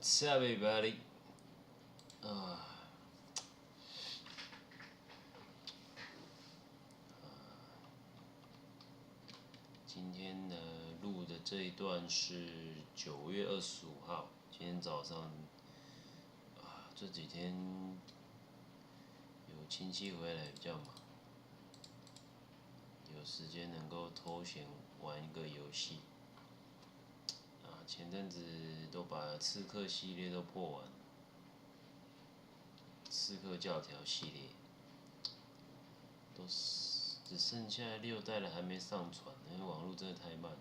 What's up, everybody? 今天呢录的这一段是9月25号。今天早上这几天有亲戚回来比较忙，有时间能够偷闲玩一个游戏。前阵子都把刺客系列都破完了，刺客教条系列都只剩下6代了，还没上传，因为网络真的太慢，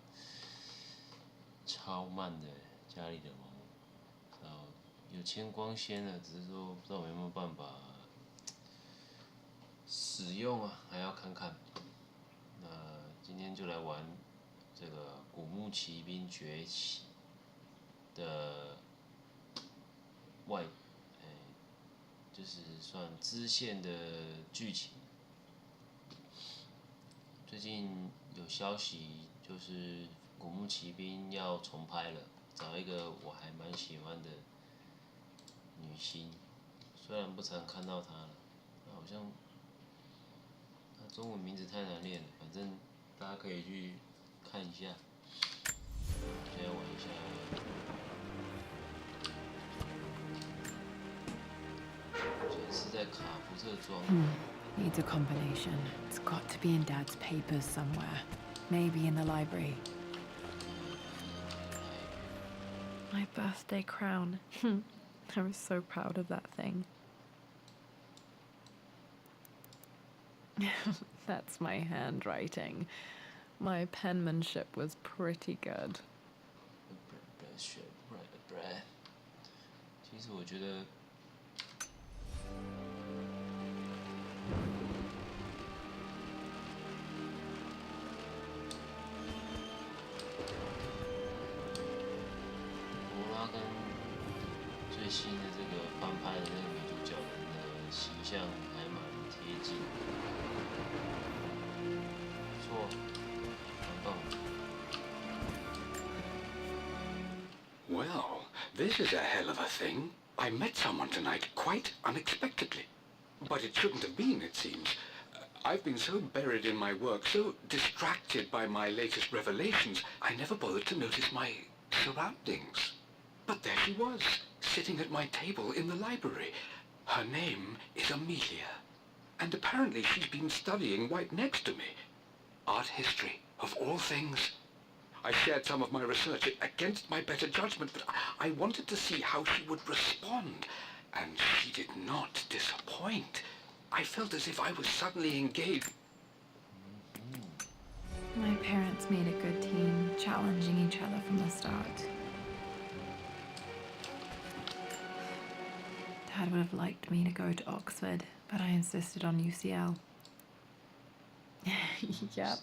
超慢的，家里的网络。有牵光纤了，只是说不知道有没有办法使用啊，还要看看。那今天就来玩这个《古墓奇兵崛起》的就是算支线的剧情。最近有消息，就是《古墓奇兵》要重拍了，找一个我还蛮喜欢的女星，虽然不常看到她了，好像她中文名字太难念了，反正大家可以去看一下。现在玩一下。是在卡芙特庄。Needs a combination. It's got to be in Dad's papers somewhere. Maybe in the library. My birthday crown. I was so proud of that thing. That's my handwriting. My penmanship was pretty good. 其实我觉得。跟最新的这个翻拍的那个女主角的形象还蛮贴近，不错，蛮棒的。Well, this is a hell of a thing. I met someone tonight quite unexpectedly. But it shouldn't have been, it seems. I've been so buried in my work, so distracted by my latest revelations, I never bothered to notice my surroundings. But there she was, sitting at my table in the library. Her name is Amelia. And apparently she's been studying right next to me. Art history, of all things. I shared some of my research against my better judgment, but I wanted to see how she would respond. And she did not disappoint. I felt as if I was suddenly engaged. My parents made a good team, challenging each other from the start. Dad would have liked me to go to Oxford, but I insisted on UCL. Yep,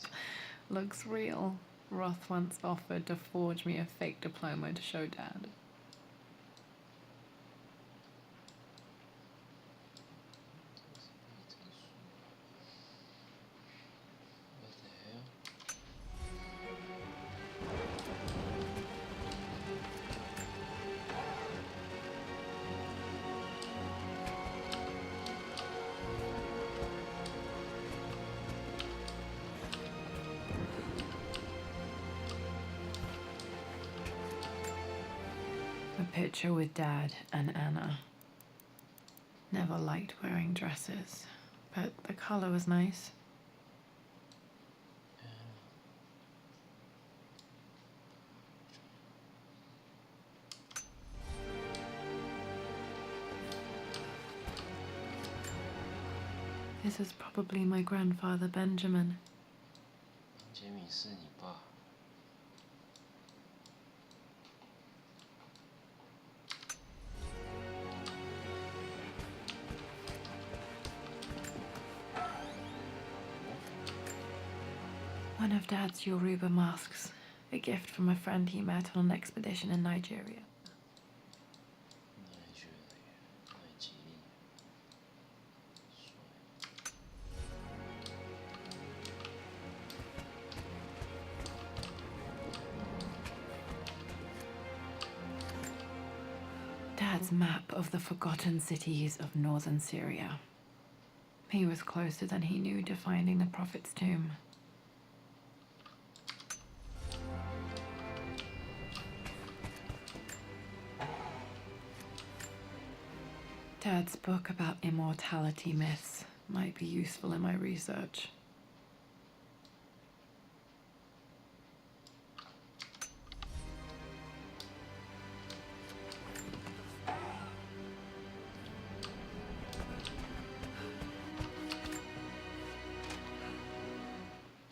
looks real. Roth once offered to forge me a fake diploma to show Dad. A picture with Dad and Anna. Never liked wearing dresses, but the color was nice. This is probably my grandfather Benjamin. 杰米是你爸。One of Dad's Yoruba masks, a gift from a friend he met on an expedition in Nigeria. Dad's map of the forgotten cities of northern Syria. He was closer than he knew to finding the Prophet's tomb. Dad's book about immortality myths might be useful in my research.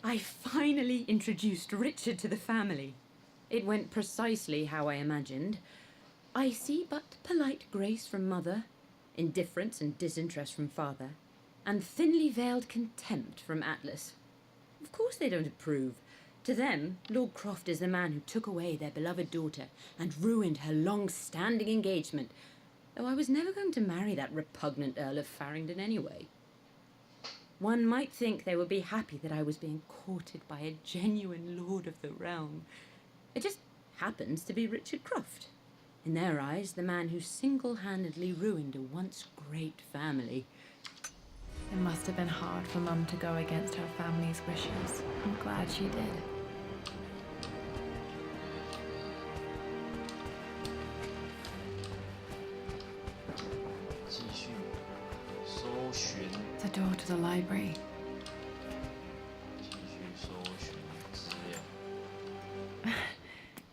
I finally introduced Richard to the family. It went precisely how I imagined. I see but polite grace from mother, indifference and disinterest from father, and thinly veiled contempt from Atlas. Of course they don't approve. To them, Lord Croft is the man who took away their beloved daughter and ruined her long-standing engagement, though I was never going to marry that repugnant Earl of Farringdon anyway. One might think they would be happy that I was being courted by a genuine lord of the realm. It just happens to be Richard Croft. In their eyes, the man who single-handedly ruined a once great family. It must have been hard for Mum to go against her family's wishes. I'm glad she did. The door to the library.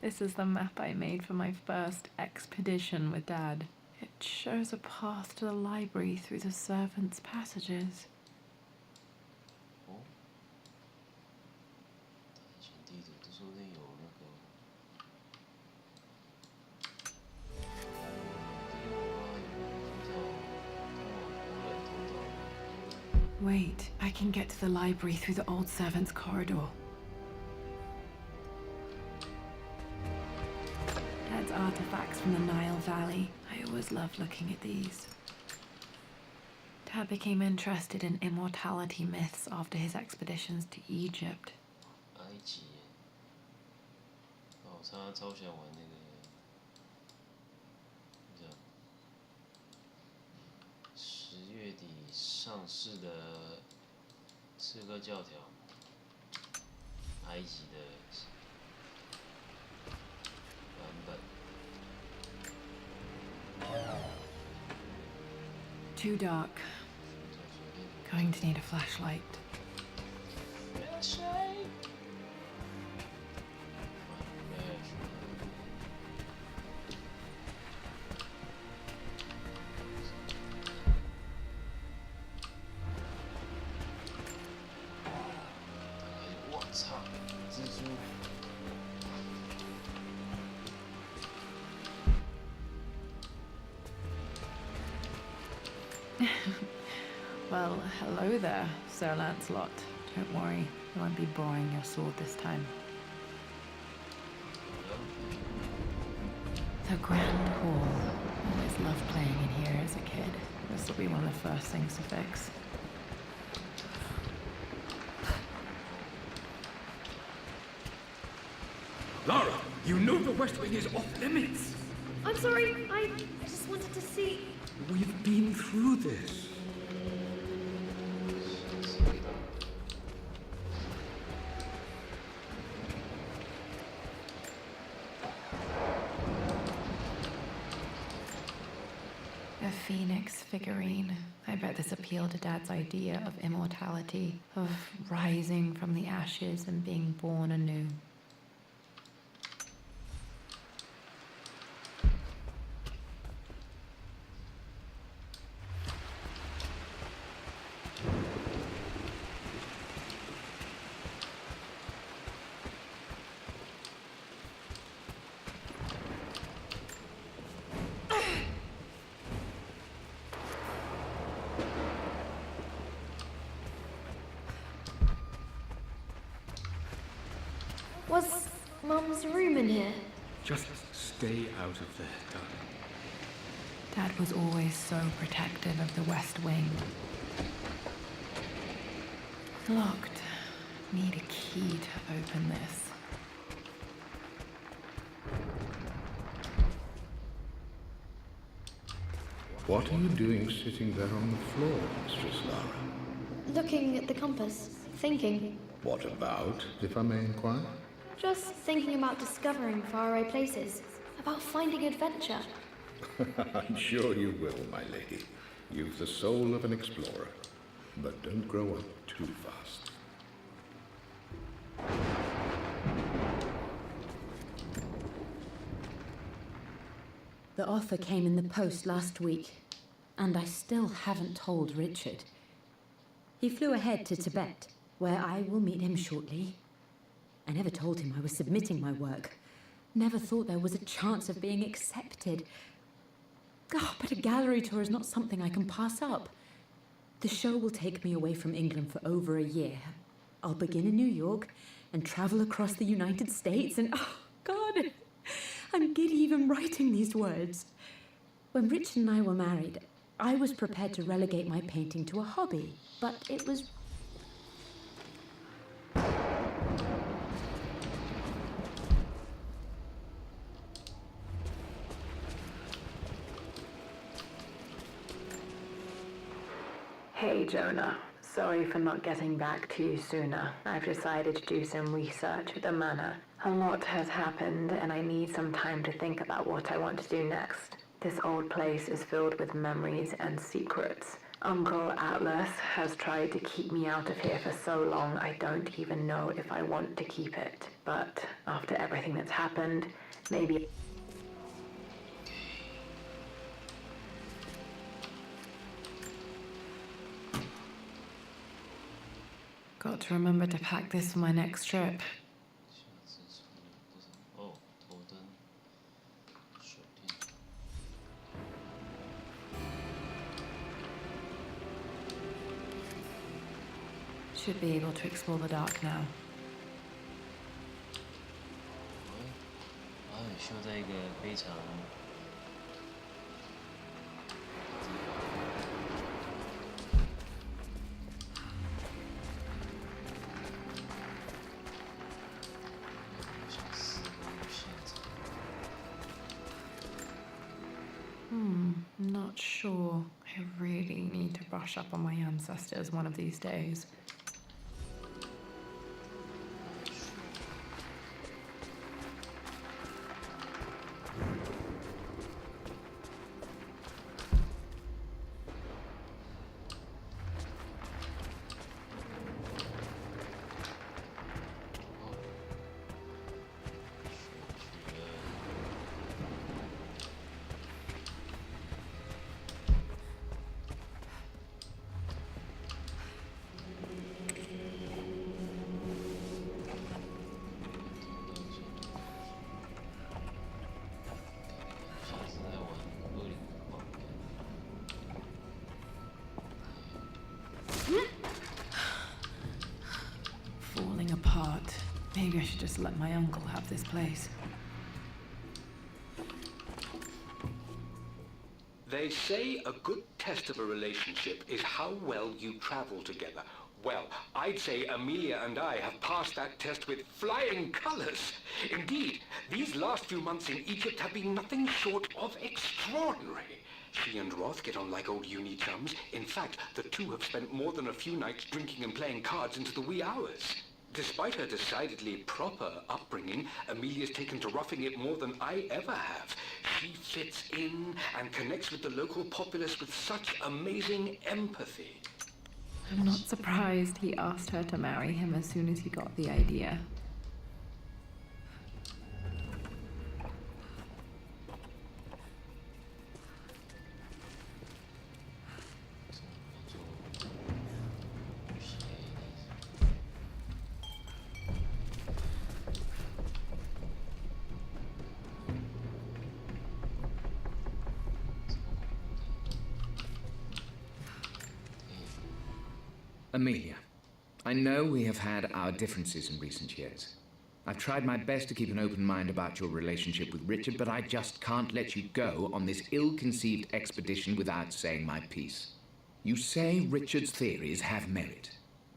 This is the map I made for my first expedition with Dad. It shows a path to the library through the servants' passages. Wait, I can get to the library through the old servants' corridor. Dad's artifacts from the Nile Valley. I always loved looking at these. Dad became interested in immortality myths after his expeditions to Egypt. 10月底上市的刺客教条，埃及的版本。Too dark. Going to need a flashlight. Well, hello there, Sir Lancelot. Don't worry, you won't be borrowing your sword this time. The Grand Hall. Always loved playing in here as a kid. This will be one of the first things to fix. Lara, you know the West Wing is off limits. I'm sorry, I just wanted to see. We've been through this. A phoenix figurine. I bet this appealed to Dad's idea of immortality, of rising from the ashes and being born anew. Was Mum's room in here? Just stay out of there, darling. Dad was always so protective of the West Wing. Locked. Need a key to open this. What are you doing sitting there on the floor, Mistress Lara? Looking at the compass, thinking. What about, if I may inquire? Just thinking about discovering faraway places, about finding adventure. I'm sure you will, my lady. You've the soul of an explorer. But don't grow up too fast. The offer came in the post last week, and I still haven't told Richard. He flew ahead to Tibet, where I will meet him shortly. I never told him I was submitting my work. Never thought there was a chance of being accepted. Oh, but a gallery tour is not something I can pass up. The show will take me away from England for over a year. I'll begin in New York and travel across the United States and, oh, God, I'm giddy even writing these words. When Richard and I were married, I was prepared to relegate my painting to a hobby, but it was... Hey, Jonah. Sorry for not getting back to you sooner. I've decided to do some research at the manor. A lot has happened, and I need some time to think about what I want to do next. This old place is filled with memories and secrets. Uncle Atlas has tried to keep me out of here for so long I don't even know if I want to keep it. But after everything that's happened, maybe... Got to remember to pack this for my next trip. 哦，头灯，手电。Should be able to explore the dark now. 啊，修在一个非常。Not sure. I really need to brush up on my ancestors one of these days. Falling apart. Maybe I should just let my uncle have this place. They say a good test of a relationship is how well you travel together. Well, I'd say Amelia and I have passed that test with flying colors. Indeed, these last few months in Egypt have been nothing short of extraordinary. She and Roth get on like old uni chums. In fact, the two have spent more than a few nights drinking and playing cards into the wee hours. Despite her decidedly proper upbringing, Amelia's taken to roughing it more than I ever have. She fits in and connects with the local populace with such amazing empathy. I'm not surprised he asked her to marry him as soon as he got the idea. Amelia, I know we have had our differences in recent years. I've tried my best to keep an open mind about your relationship with Richard, but I just can't let you go on this ill-conceived expedition without saying my piece. You say Richard's theories have merit.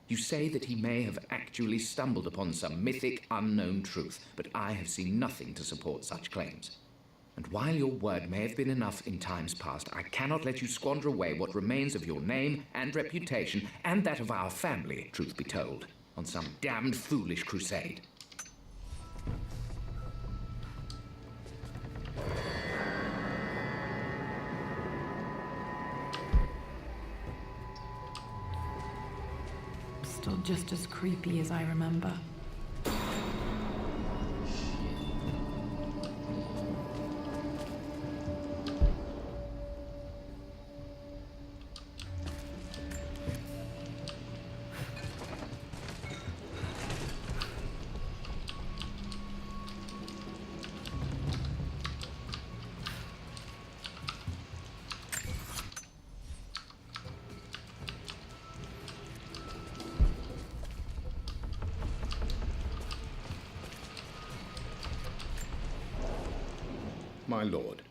You say that he may have actually stumbled upon some mythic, unknown truth, but I have seen nothing to support such claims. And while your word may have been enough in times past, I cannot let you squander away what remains of your name and reputation, and that of our family, truth be told, on some damned foolish crusade. Still just as creepy as I remember. My lord,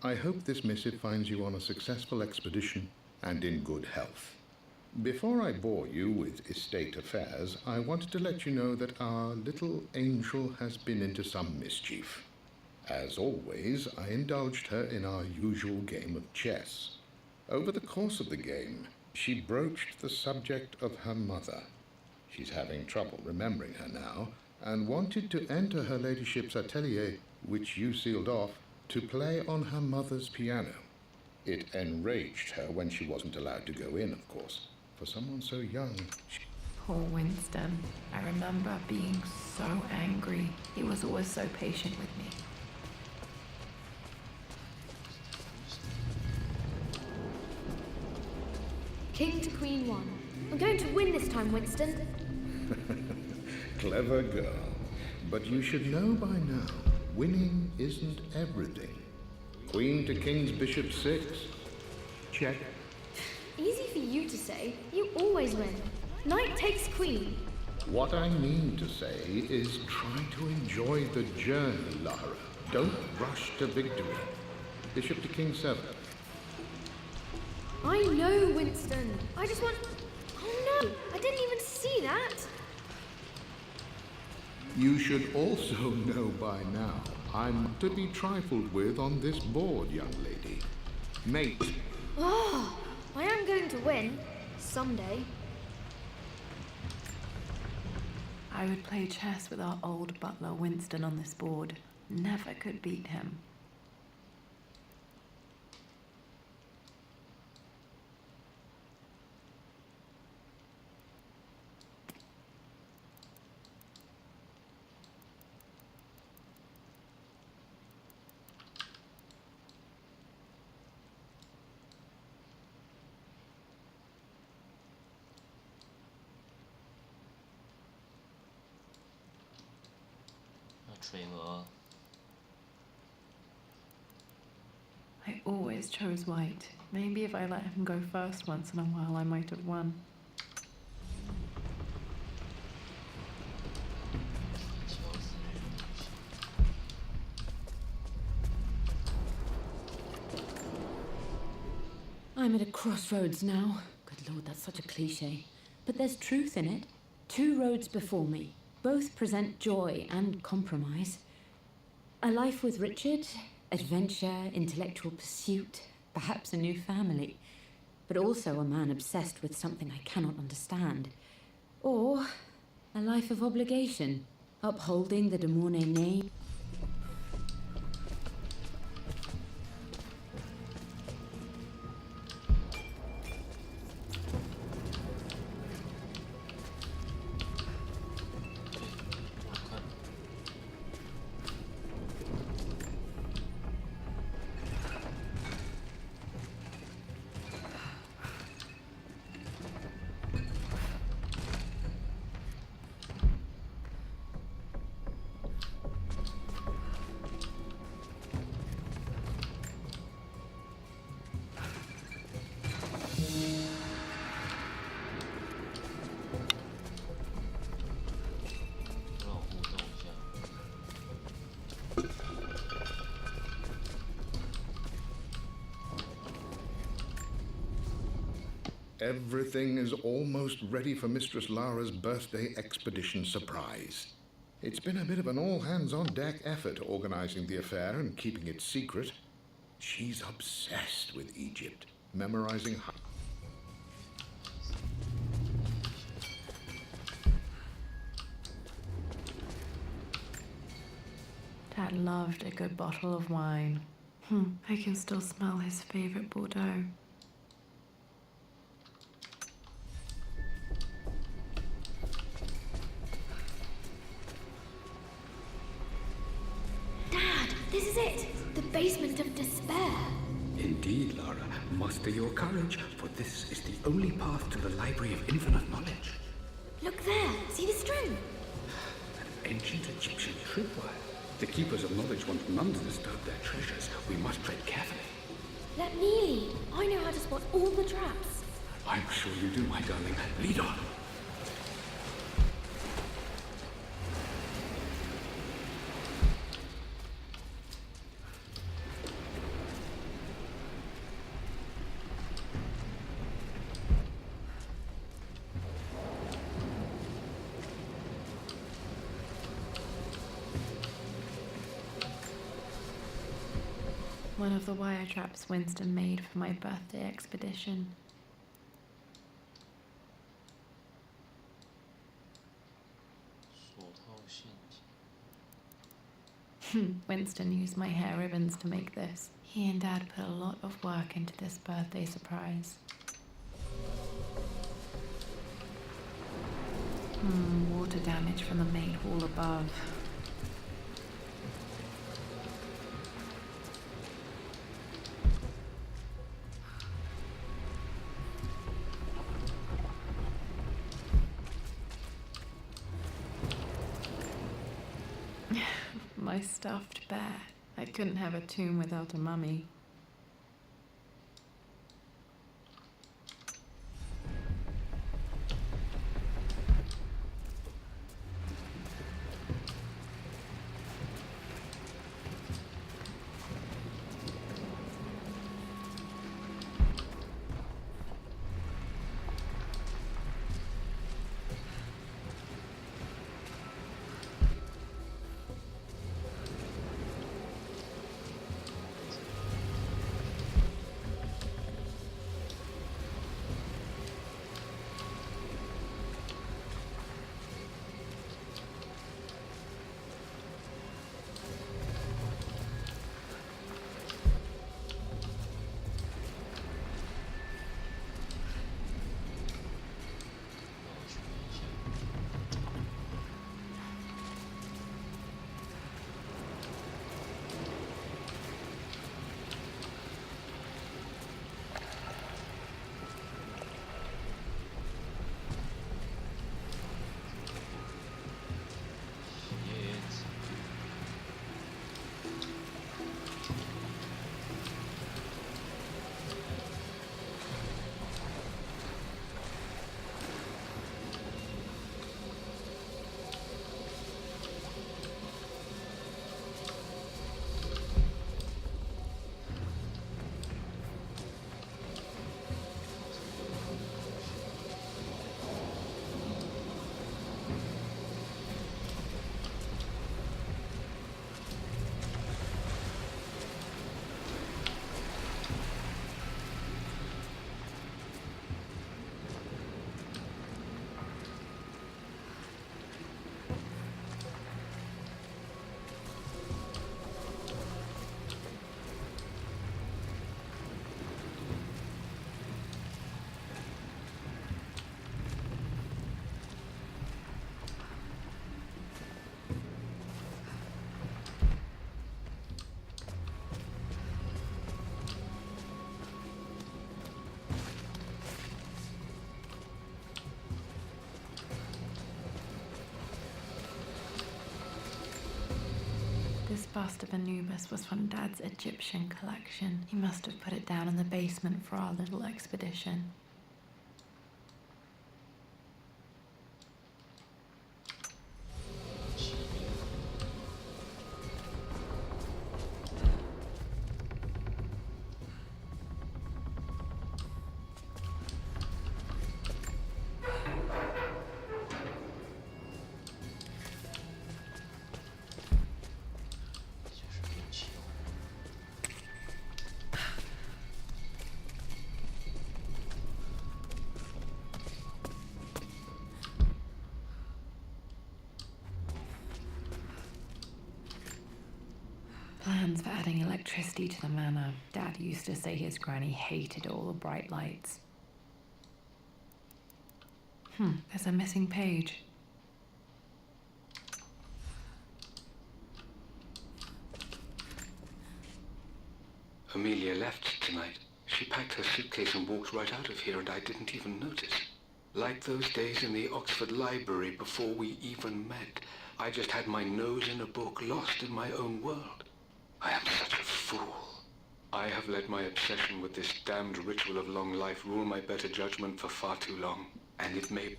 I hope this missive finds you on a successful expedition and in good health. Before I bore you with estate affairs, I wanted to let you know that our little angel has been into some mischief. As always, I indulged her in our usual game of chess. Over the course of the game, she broached the subject of her mother. She's having trouble remembering her now, and wanted to enter her ladyship's atelier, which you sealed off, to play on her mother's piano. It enraged her when she wasn't allowed to go in, of course. For someone so young, Poor Winston. I remember being so angry. He was always so patient with me. King to Queen 1. I'm going to win this time, Winston. Clever girl. But you should know by now, winning isn't everything. Queen to King's Bishop 6. Check. Easy for you to say. You always win. Knight takes queen. What I mean to say is try to enjoy the journey, Lara. Don't rush to victory. Bishop to King 7. I know, Winston. I just want... Oh no, I didn't even see that. You should also know by now, I'm to be trifled with on this board, young lady. Mate. Oh, I am going to win. Someday. I would play chess with our old butler Winston on this board. Never could beat him. I always chose white. Maybe if I let him go first once in a while, I might have won. I'm at a crossroads now. Good Lord, that's such a cliche. But there's truth in it. Two roads before me. Both present joy and compromise. A life with Richard, adventure, intellectual pursuit, perhaps a new family. But also a man obsessed with something I cannot understand. Or a life of obligation, upholding the de Mornay name. Everything is almost ready for Mistress Lara's birthday expedition surprise. It's been a bit of an all-hands-on-deck effort organizing the affair and keeping it secret. She's obsessed with Egypt, memorizing... Dad loved a good bottle of wine. I can still smell his favorite Bordeaux. Dad, this is it! The basement of despair. Indeed, Lara. Muster your courage, for this is the only path to the Library of Infinite Knowledge. Look there, see the string? An ancient Egyptian tripwire. The keepers of knowledge want none to disturb their treasures. We must tread carefully. Let me lead. I know how to spot all the traps. I'm sure you do, my darling. Lead on. One of the wire traps Winston made for my birthday expedition. Winston used my hair ribbons to make this. He and Dad put a lot of work into this birthday surprise. Water damage from the main hall above. My stuffed bear. I couldn't have a tomb without a mummy. This bust of Anubis was from Dad's Egyptian collection. He must have put it down in the basement for our little expedition. plans for adding electricity to the manor. Dad used to say his granny hated all the bright lights. There's a missing page. Amelia left tonight. She packed her suitcase and walked right out of here, and I didn't even notice. Like those days in the Oxford Library before we even met. I just had my nose in a book, lost in my own world. I am such a fool. I have let my obsession with this damned ritual of long life rule my better judgment for far too long. And it may...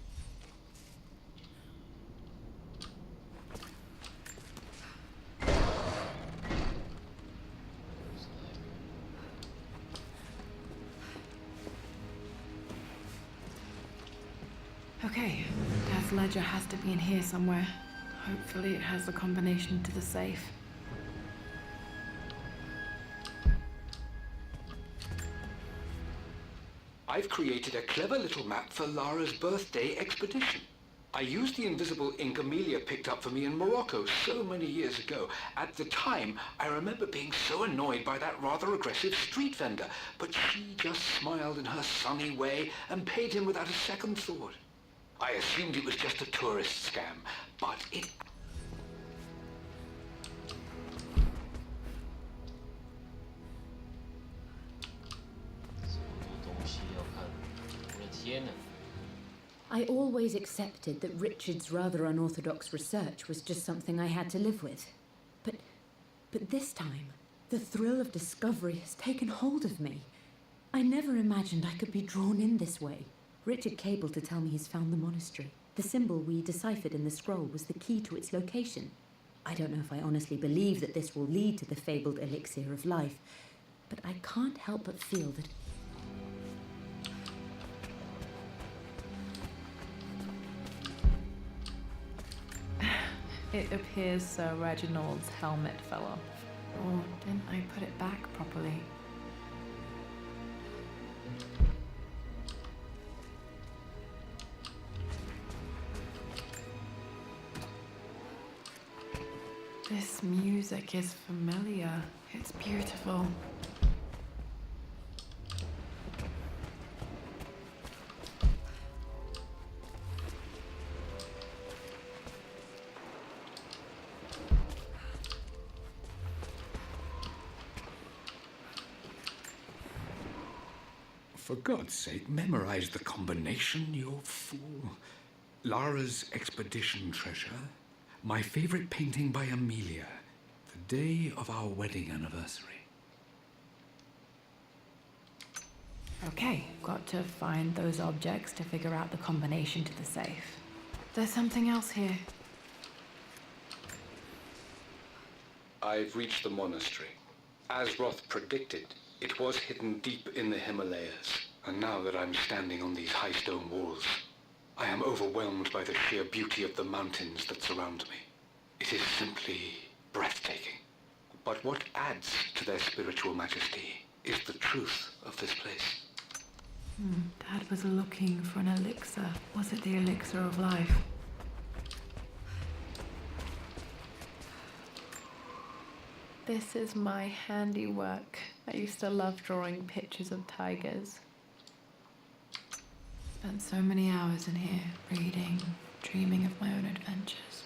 Okay, Dad's ledger has to be in here somewhere. Hopefully it has the combination to the safe. I've created a clever little map for Lara's birthday expedition. I used the invisible ink Amelia picked up for me in Morocco so many years ago. At the time, I remember being so annoyed by that rather aggressive street vendor, but she just smiled in her sunny way and paid him without a second thought. I assumed it was just a tourist scam, but it... I always accepted that Richard's rather unorthodox research was just something I had to live with. But this time, the thrill of discovery has taken hold of me. I never imagined I could be drawn in this way. Richard cabled to tell me he's found the monastery. The symbol we deciphered in the scroll was the key to its location. I don't know if I honestly believe that this will lead to the fabled elixir of life, but I can't help but feel that... It appears Sir Reginald's helmet fell off. Or didn't I put it back properly? This music is familiar. It's beautiful. For God's sake, memorize the combination, you fool. Lara's expedition treasure. My favorite painting by Amelia. The day of our wedding anniversary. Okay, got to find those objects to figure out the combination to the safe. There's something else here. I've reached the monastery. As Roth predicted, it was hidden deep in the Himalayas. And now that I'm standing on these high stone walls, I am overwhelmed by the sheer beauty of the mountains that surround me. It is simply breathtaking. But what adds to their spiritual majesty is the truth of this place. Dad was looking for an elixir. Was it the elixir of life? This is my handiwork. I used to love drawing pictures of tigers. Spent so many hours in here, reading, dreaming of my own adventures.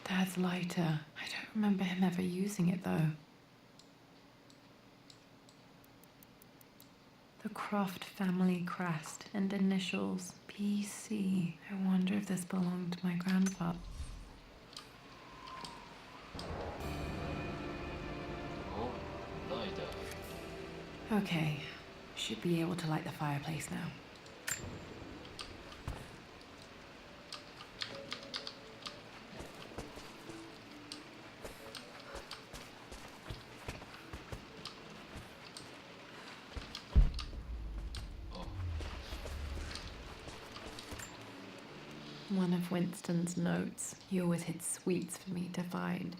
Dad's lighter. I don't remember him ever using it though. The Croft family crest and initials PC. I wonder if this belonged to my grandfather. Oh, lighter. Okay, should be able to light the fireplace now. One of Winston's notes. He always hid sweets for me to find.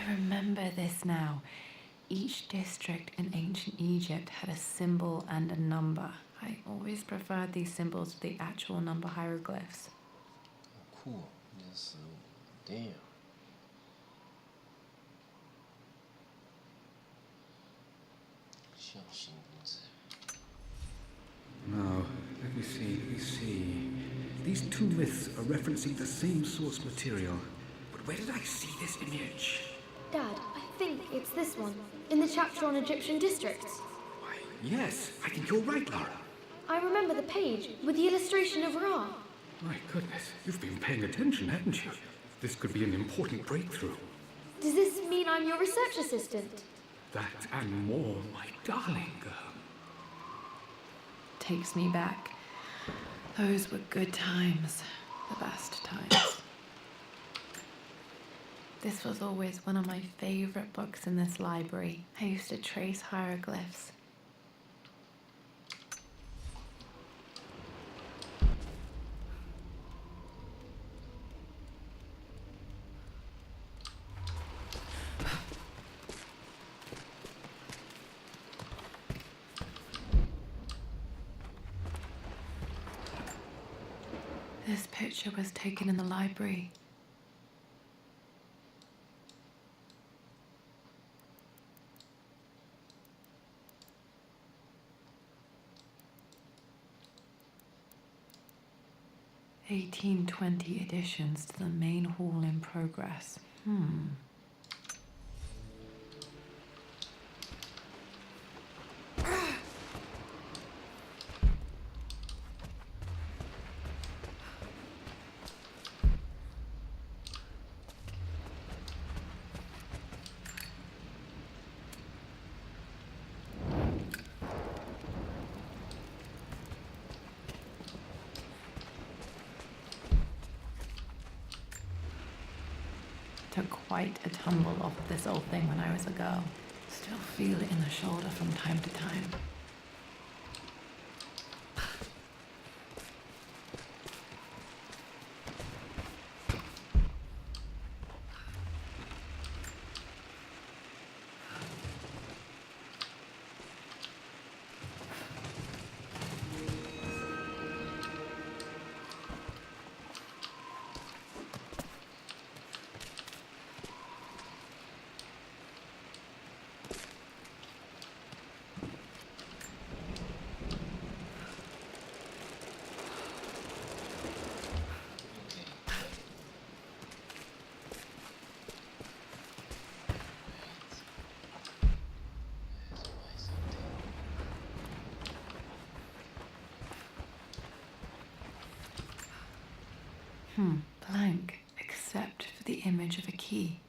I remember this now. Each district in ancient Egypt had a symbol and a number. I always preferred these symbols to the actual number hieroglyphs. 好酷哦，15 ，damn。象形文字。 Now, let me see. These two myths are referencing the same source material. But where did I see this image? Dad, I think it's this one, in the chapter on Egyptian districts. Why, yes, I think you're right, Lara. I remember the page with the illustration of Ra. My goodness, you've been paying attention, haven't you? This could be an important breakthrough. Does this mean I'm your research assistant? That and more, my darling girl. Takes me back. Those were good times. The best times. This was always one of my favorite books in this library. I used to trace hieroglyphs. This picture was taken in the library. (1820) additions to the main hall in progress. Took quite a tumble off of this old thing when I was a girl. Still feel it in the shoulder from time to time. Blank, except for the image of a key.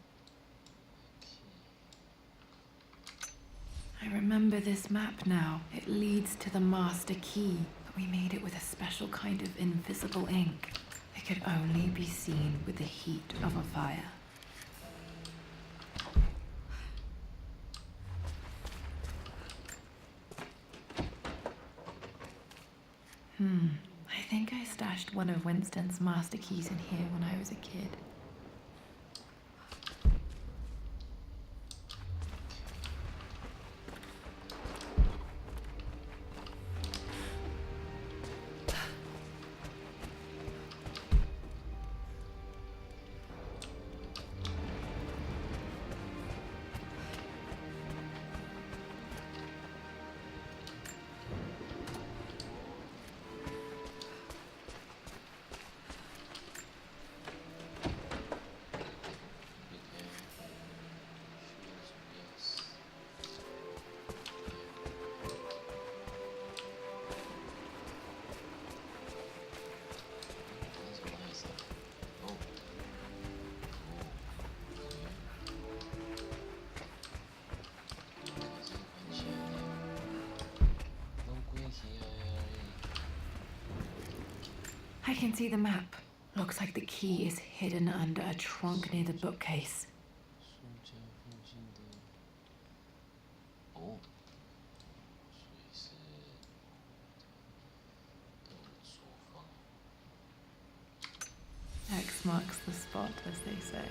I remember this map now. It leads to the master key, but we made it with a special kind of invisible ink. It could only be seen with the heat of a fire. I think I stashed one of Winston's master keys in here when I was a kid. I can see the map. Looks like the key is hidden under a trunk near the bookcase. 书架附近的，哦，所以是到了厨房。 X marks the spot, as they say.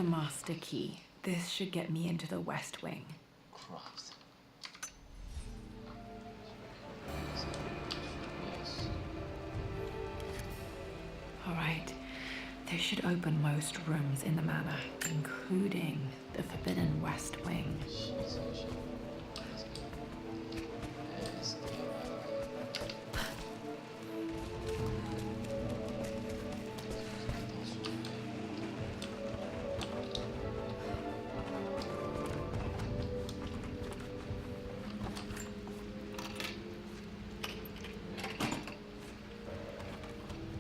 the master key. This should get me into the West Wing. Craft. All right. This should open most rooms in the manor, including the Forbidden West Wing.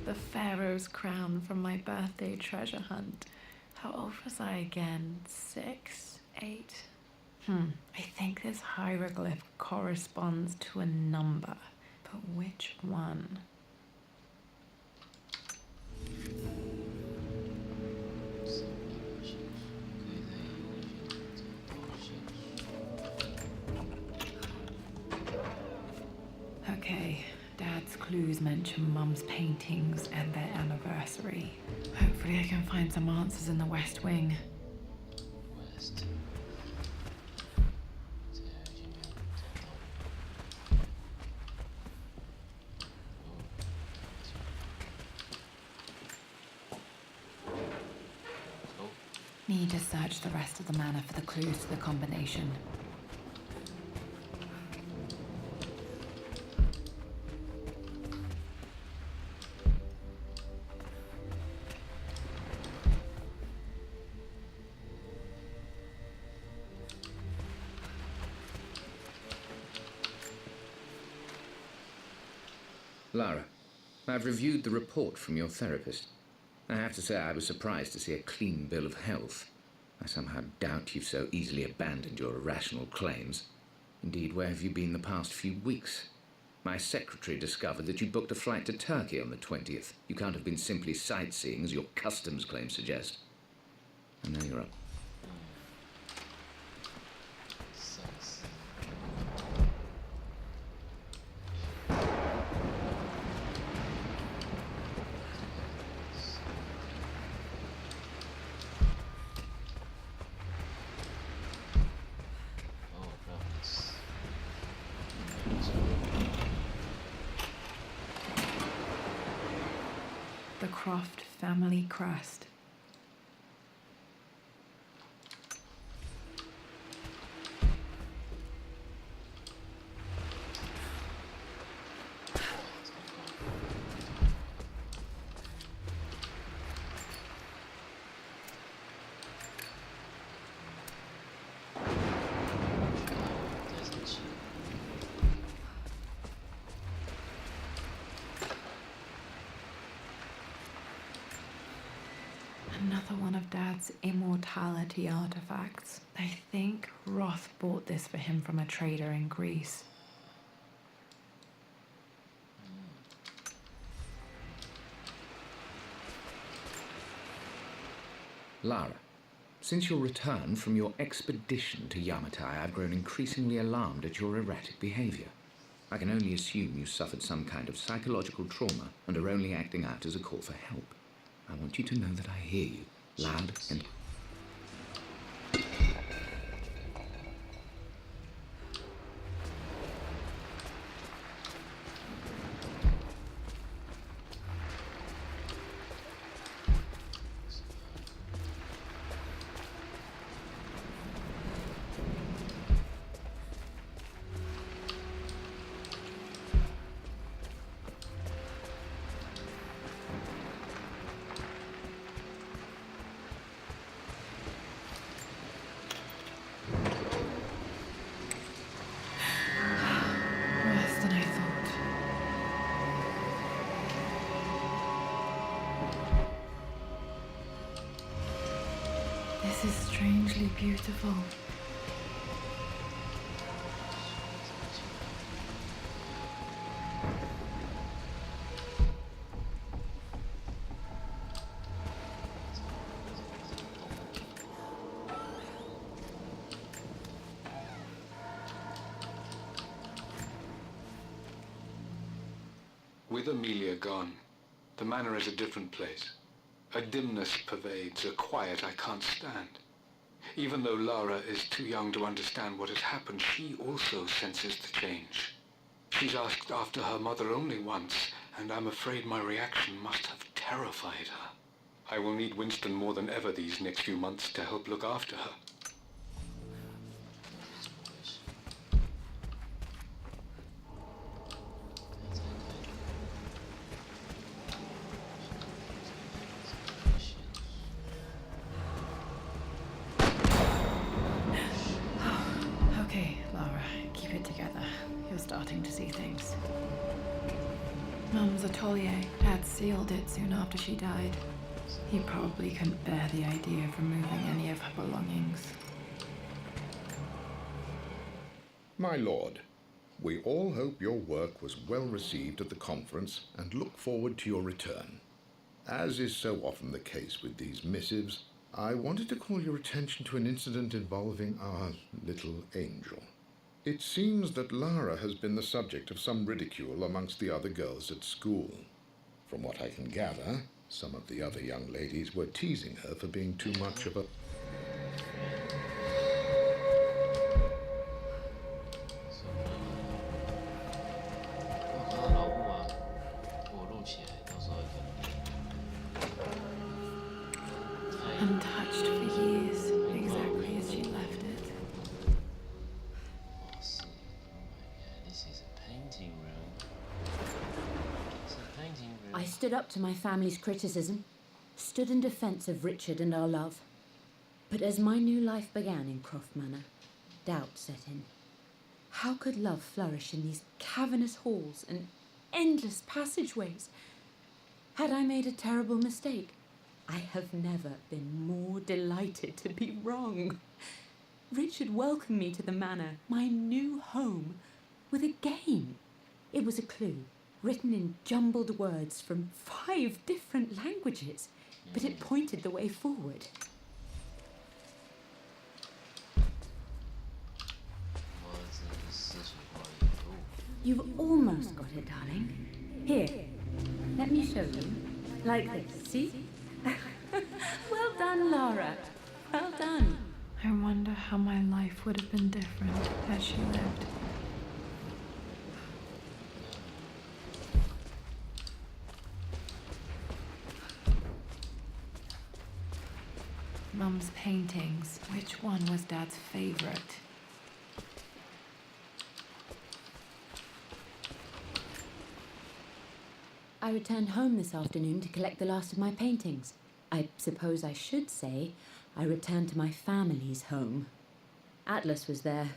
The Pharaoh's crown from my birthday treasure hunt. How old was I again? 6? 8? I think this hieroglyph corresponds to a number, but which one? Okay, Dad's clues mention Mum's paintings and their anniversary. Hopefully I can find some answers in the West Wing. West. Need to search the rest of the manor for the clues to the combination. Lara, I've reviewed the report from your therapist. I have to say I was surprised to see a clean bill of health. I somehow doubt you've so easily abandoned your irrational claims. Indeed, where have you been the past few weeks? My secretary discovered that you booked a flight to Turkey on the 20th. You can't have been simply sightseeing, as your customs claims suggest. And now you're up. The Croft family crest. Another one of Dad's immortality artifacts. I think Roth bought this for him from a trader in Greece. Lara, since your return from your expedition to Yamatai, I've grown increasingly alarmed at your erratic behavior. I can only assume you suffered some kind of psychological trauma and are only acting out as a call for help. I want you to know that I hear you, loud and... Worse than I thought. This is strangely beautiful. With Amelia gone, the manor is a different place. A dimness pervades, a quiet I can't stand. Even though Lara is too young to understand what has happened, she also senses the change. She's asked after her mother only once, and I'm afraid my reaction must have terrified her. I will need Winston more than ever these next few months to help look after her. Okay, Lara, keep it together. You're starting to see things. Mum's atelier had sealed it soon after she died. He probably couldn't bear the idea of removing any of her belongings. My lord, we all hope your work was well received at the conference and look forward to your return. As is so often the case with these missives, I wanted to call your attention to an incident involving our little angel. It seems that Lara has been the subject of some ridicule amongst the other girls at school. From what I can gather, some of the other young ladies were teasing her for being too much of a... Untouched for years, exactly as she left it. This is a painting room. It's a painting room. I stood up to my family's criticism, stood in defence of Richard and our love. But as my new life began in Croft Manor, doubt set in. How could love flourish in these cavernous halls and endless passageways? Had I made a terrible mistake? I have never been more delighted to be wrong. Richard welcomed me to the manor, my new home, with a game. It was a clue, written in jumbled words from 5 different languages, but it pointed the way forward. You've almost got it, darling. Here, let me show you. Like this, see? Well done, Lara. Well done. I wonder how my life would have been different had she lived. Mum's paintings. Which one was Dad's favorite? I returned home this afternoon to collect the last of my paintings. I suppose I should say I returned to my family's home. Atlas was there,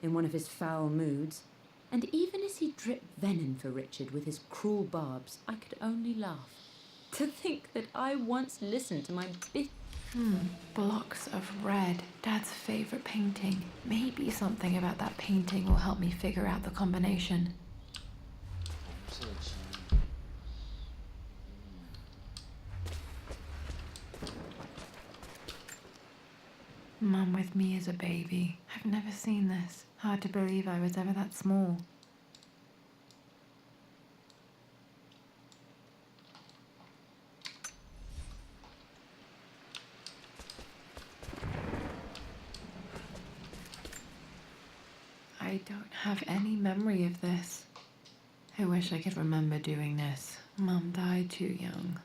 in one of his foul moods, and even as he dripped venom for Richard with his cruel barbs, I could only laugh. To think that I once listened to my Blocks of red. Dad's favorite painting. Maybe something about that painting will help me figure out the combination. Mum with me as a baby. I've never seen this. Hard to believe I was ever that small. I don't have any memory of this. I wish I could remember doing this. Mum died too young.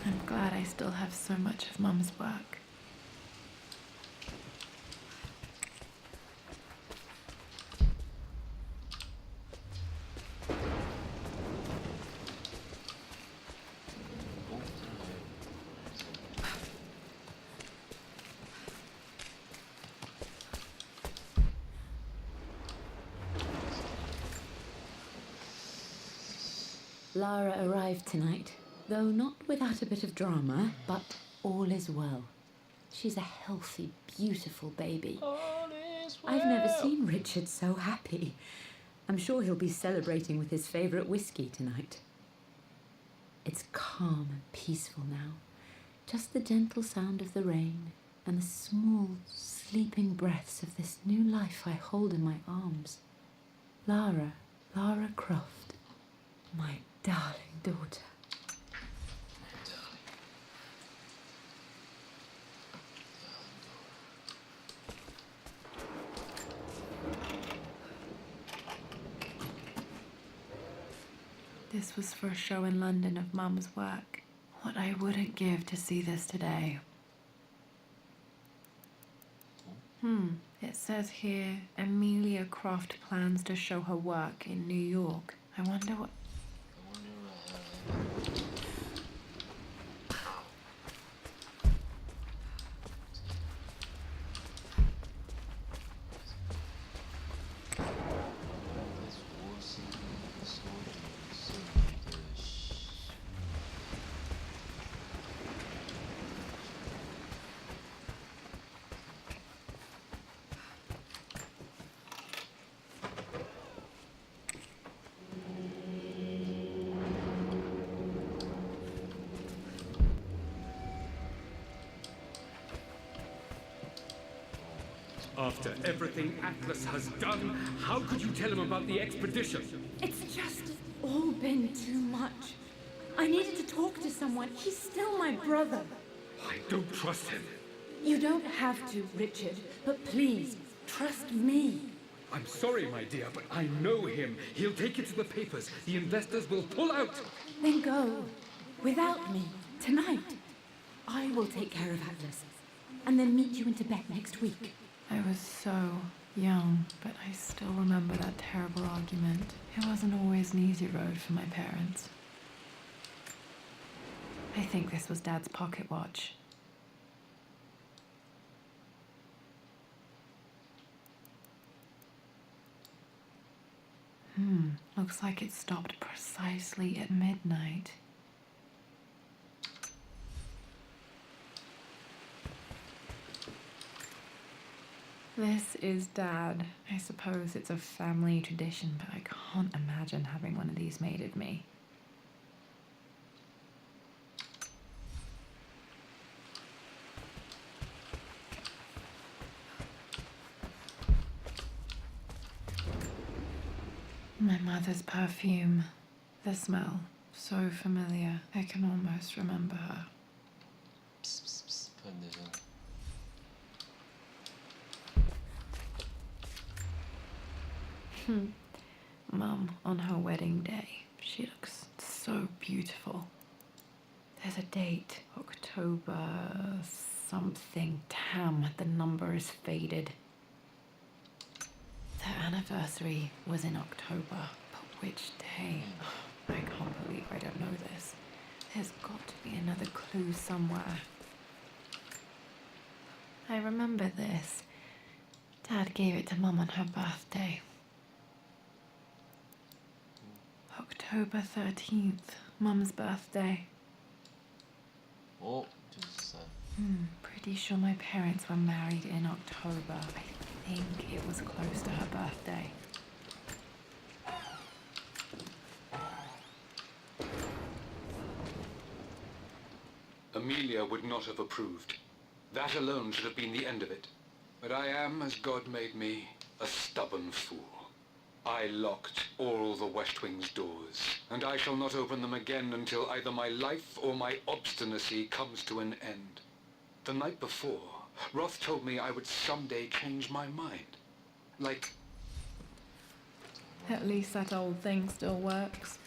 I'm glad I still have so much of Mum's work. Lara arrived tonight, though not without a bit of drama, but all is well. She's a healthy, beautiful baby. I've never seen Richard so happy. I'm sure he'll be celebrating with his favourite whiskey tonight. It's calm and peaceful now. Just the gentle sound of the rain, and the small, sleeping breaths of this new life I hold in my arms. Lara Croft, my darling daughter. This was for a show in London of Mum's work. What I wouldn't give to see this today. It says here, Amelia Croft plans to show her work in New York. I wonder what... After everything Atlas has done, how could you tell him about the expedition? It's just all been too much. I needed to talk to someone. He's still my brother. I don't trust him. You don't have to, Richard, but please, trust me. I'm sorry, my dear, but I know him. He'll take it to the papers. The investors will pull out. Then go. Without me. Tonight. I will take care of Atlas. And then meet you in Tibet next week. I was so young, but I still remember that terrible argument. It wasn't always an easy road for my parents. I think this was Dad's pocket watch. Looks like it stopped precisely at midnight. This is Dad. I suppose it's a family tradition, but I can't imagine having one of these made of me. My mother's perfume. The smell. So familiar. I can almost remember her.喷的这样。 Mum, on her wedding day, she looks so beautiful. There's a date, October something. Damn, the number is faded. The anniversary was in October, but which day? I can't believe I don't know this. There's got to be another clue somewhere. I remember this. Dad gave it to Mum on her birthday. October 13th, Mum's birthday. Oh, 就是Pretty sure my parents were married in October. I think it was close to her birthday. Amelia would not have approved. That alone should have been the end of it. But I am, as God made me, a stubborn fool. I locked all the West Wing's doors, and I shall not open them again until either my life or my obstinacy comes to an end. The night before, Roth told me I would someday change my mind. Like... At least that old thing still works.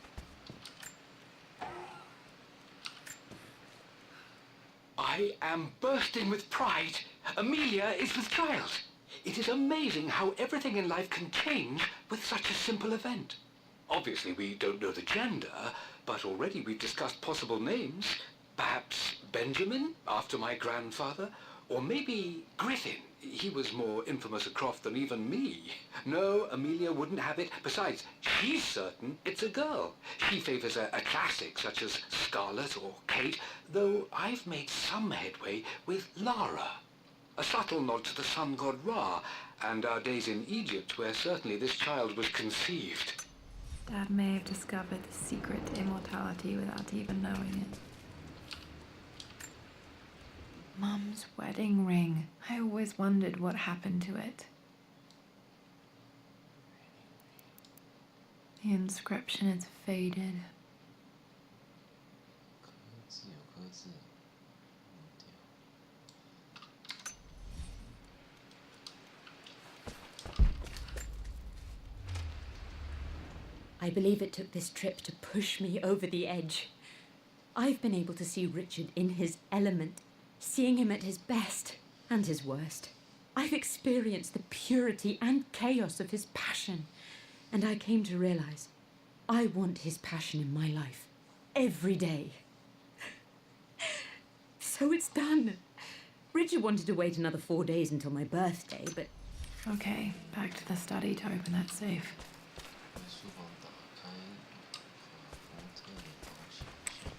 I am bursting with pride. Amelia is with child. It is amazing how everything in life can change with such a simple event. Obviously, we don't know the gender, but already we've discussed possible names. Perhaps Benjamin, after my grandfather, or maybe Griffin. He was more infamous a Croft than even me. No, Amelia wouldn't have it. Besides, she's certain it's a girl. She favors a classic such as Scarlet or Kate, though I've made some headway with Lara. A subtle nod to the sun god Ra, and our days in Egypt, where certainly this child was conceived. Dad may have discovered the secret to immortality without even knowing it. Mum's wedding ring. I always wondered what happened to it. The inscription is faded. 刻字有刻字，丢。I believe it took this trip to push me over the edge. I've been able to see Richard in his element, seeing him at his best and his worst. I've experienced the purity and chaos of his passion, and I came to realize I want his passion in my life every day. So it's done. Richard wanted to wait another 4 days until my birthday, but... Okay, back to the study to open that safe. 把书房打开，卡芙特的保险箱。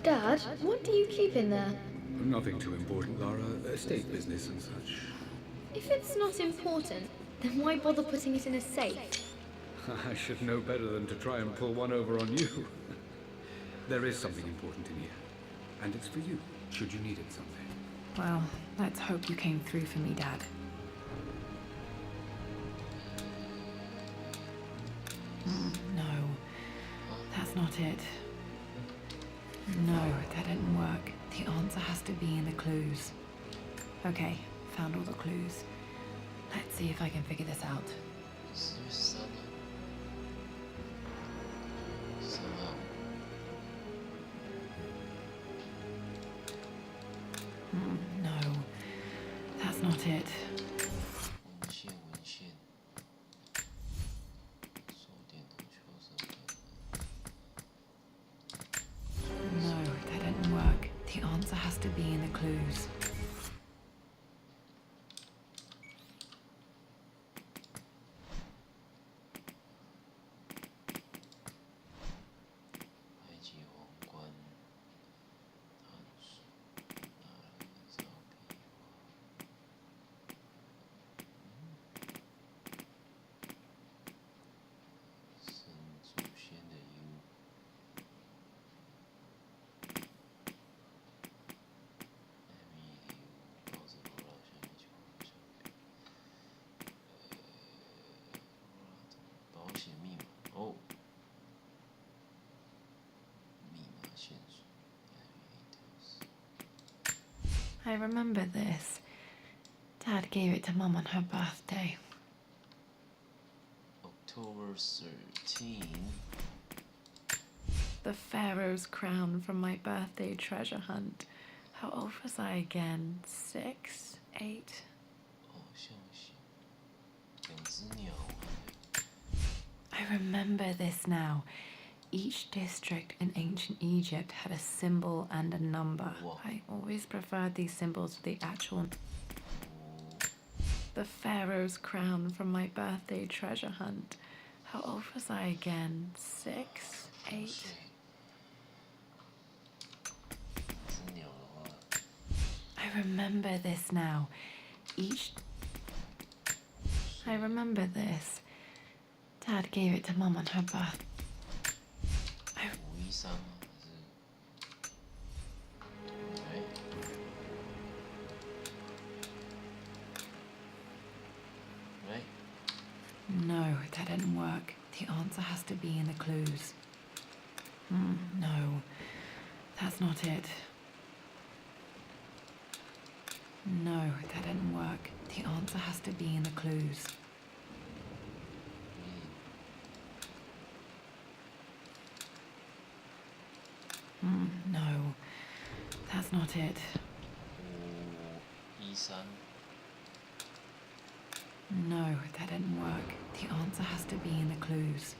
Dad, what do you keep in there? Nothing too important, Lara. Estate business and such. If it's not important, then why bother putting it in a safe? I should know better than to try and pull one over on you. There is something important in here. And it's for you, should you need it someday. Well, let's hope you came through for me, Dad. No, that's not it. No, that didn't work. The answer has to be in the clues. Okay, found all the clues. Let's see if I can figure this out. 4月13日3号。No, that's not it. 文献，手电筒求生本。 No, that didn't work. The answer has to be in the clues. I remember this. Dad gave it to Mum on her birthday. October 13. The Pharaoh's crown from my birthday treasure hunt. How old was I again? 6, 8? 哦，像2只鸟。 I remember this now. Each district in ancient Egypt had a symbol and a number. Whoa. I always preferred these symbols to the actual. The Pharaoh's crown from my birthday treasure hunt. How old was I again? 6, 8? I remember this now. I remember this. Dad gave it to Mum on her birthday. 513吗？还是？ Right? No, that didn't work. The answer has to be in the clues. No, that's not it. No, that didn't work. The answer has to be in the clues. No, that's not it. 513。 No, that didn't work. The answer has to be in the clues.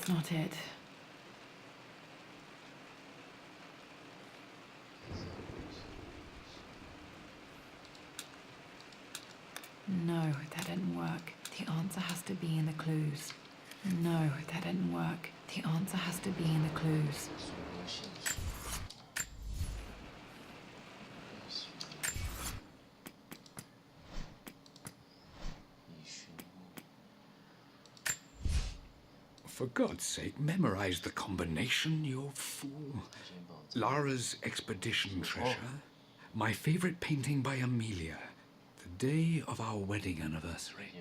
That's not it. No, that didn't work. The answer has to be in the clues. No, that didn't work. The answer has to be in the clues. For God's sake, memorize the combination, you fool. Lara's expedition treasure. My favorite painting by Amelia. The day of our wedding anniversary.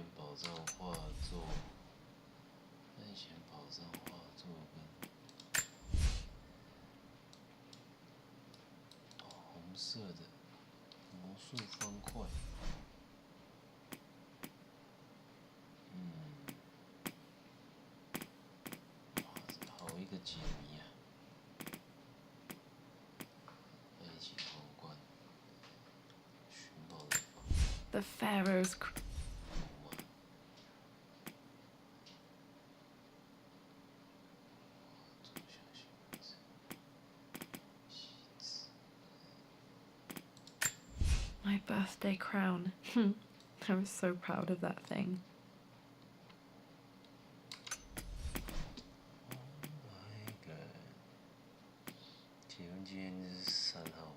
红色的魔术方块。哇，好一个解谜啊！埃及皇冠，寻宝的方法。 The Pharaoh's. My birthday crown. I was so proud of that thing. Oh my god！ 结婚纪念日是3号。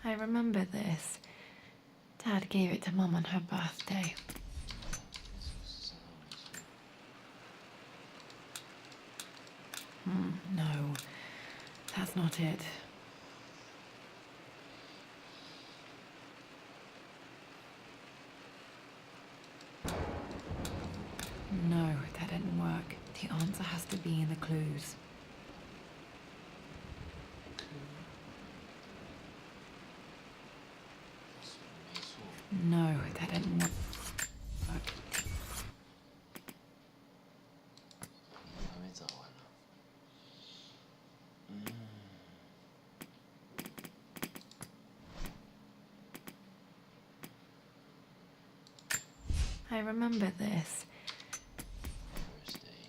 I remember this. Dad gave it to Mum on her birthday. No, that's not it. No, that didn't work. The answer has to be in the clues. No, that didn't work. 还没找完呢。I remember this. Birthday.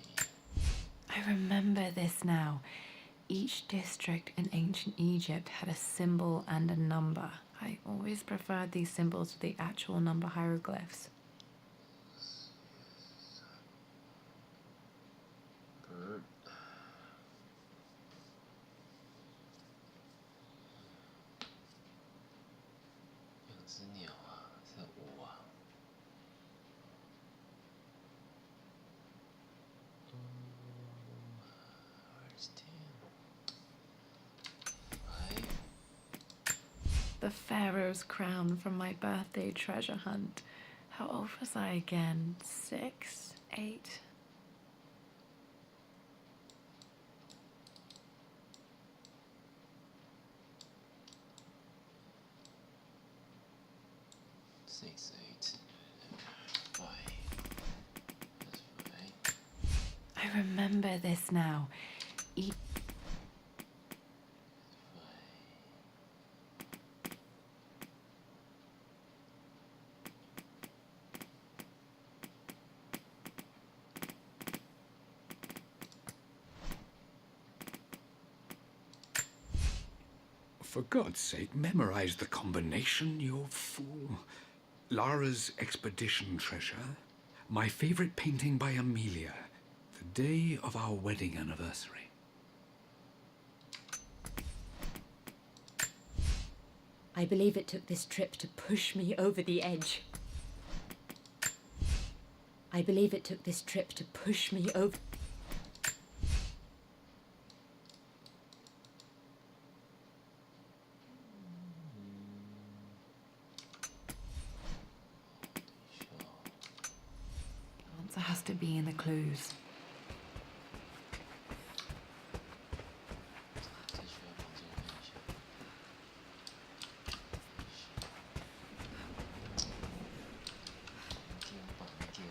I remember this now. Each district in ancient Egypt had a symbol and a number. I always preferred these symbols to the actual number hieroglyphs. Bird. 两只鸟啊，是5啊。Where's 10? 5. The Pharaoh's crown from my birthday treasure hunt. How old was I again? 6? 8? Six, 8, 5. That's 5. I remember this now. Each 5. For God's sake, memorize the combination, you fool. Lara's expedition treasure. My favorite painting by Amelia. The day of our wedding anniversary. I believe it took this trip to push me over the edge. I believe it took this trip to push me over. answer has to be in the clues. 再去他房间看一下。点绑点。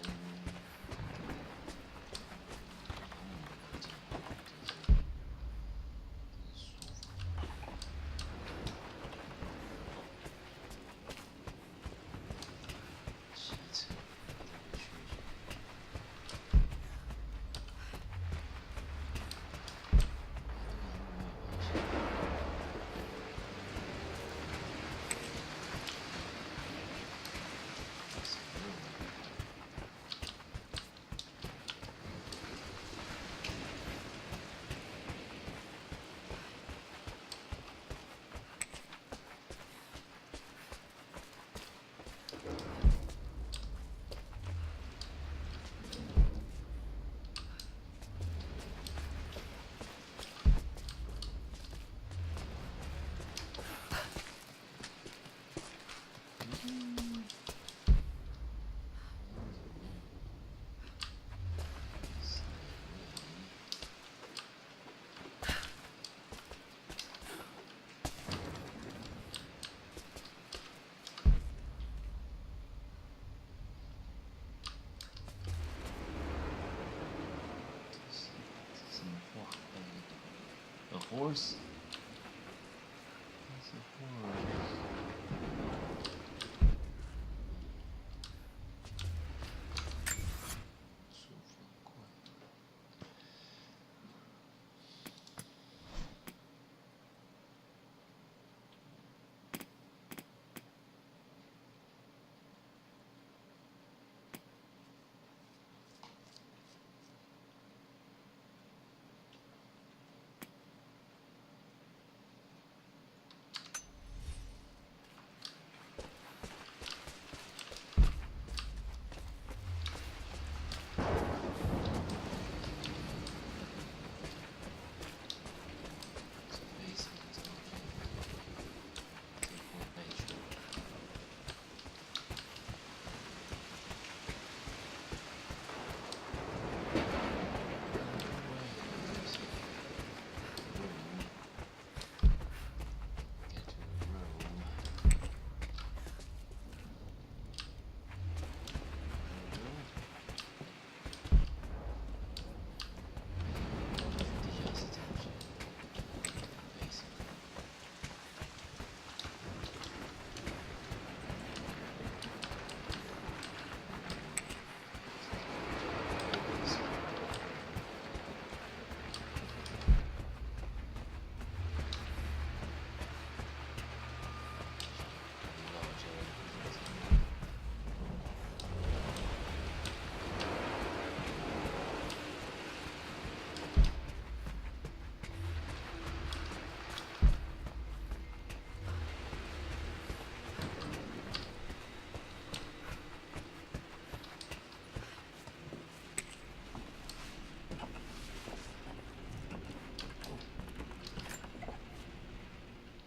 horse. It's a horse.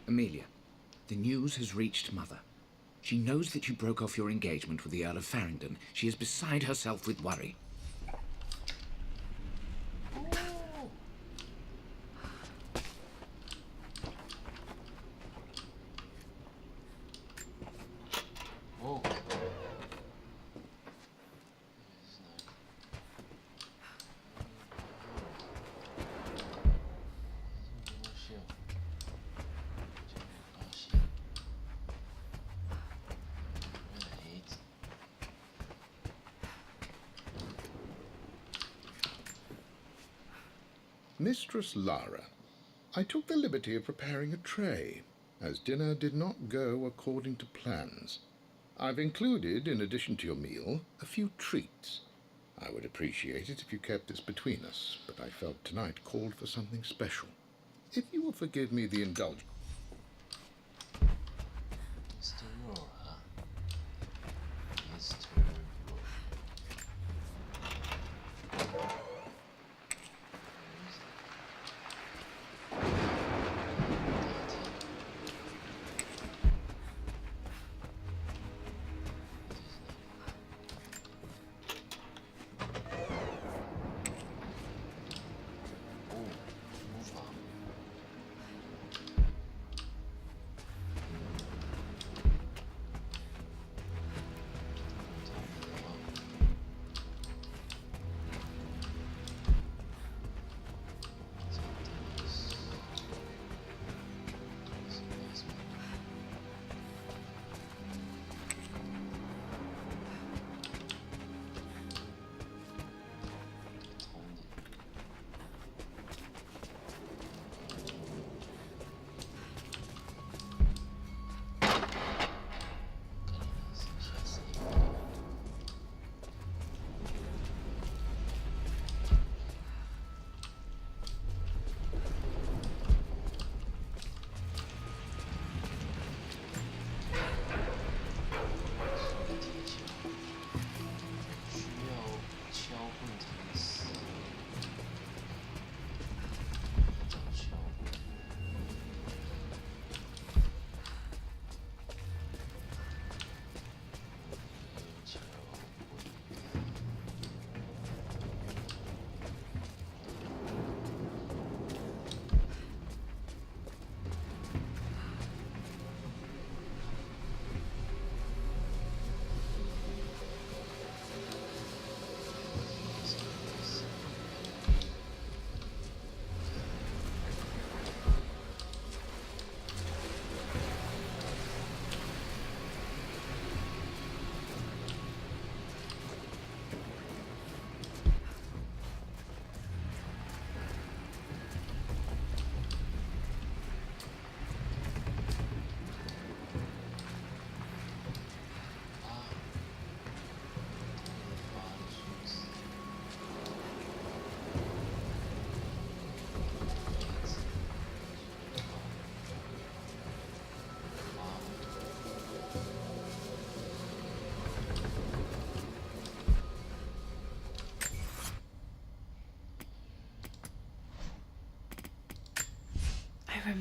Amelia, the news has reached Mother. She knows that you broke off your engagement with the Earl of Farringdon. She is beside herself with worry. Oh. Mistress Lara, I took the liberty of preparing a tray, as dinner did not go according to plans. I've included, in addition to your meal, a few treats. I would appreciate it if you kept this between us, but I felt tonight called for something special. If you will forgive me the indulgence. Mr. Roar. Mr. Roar.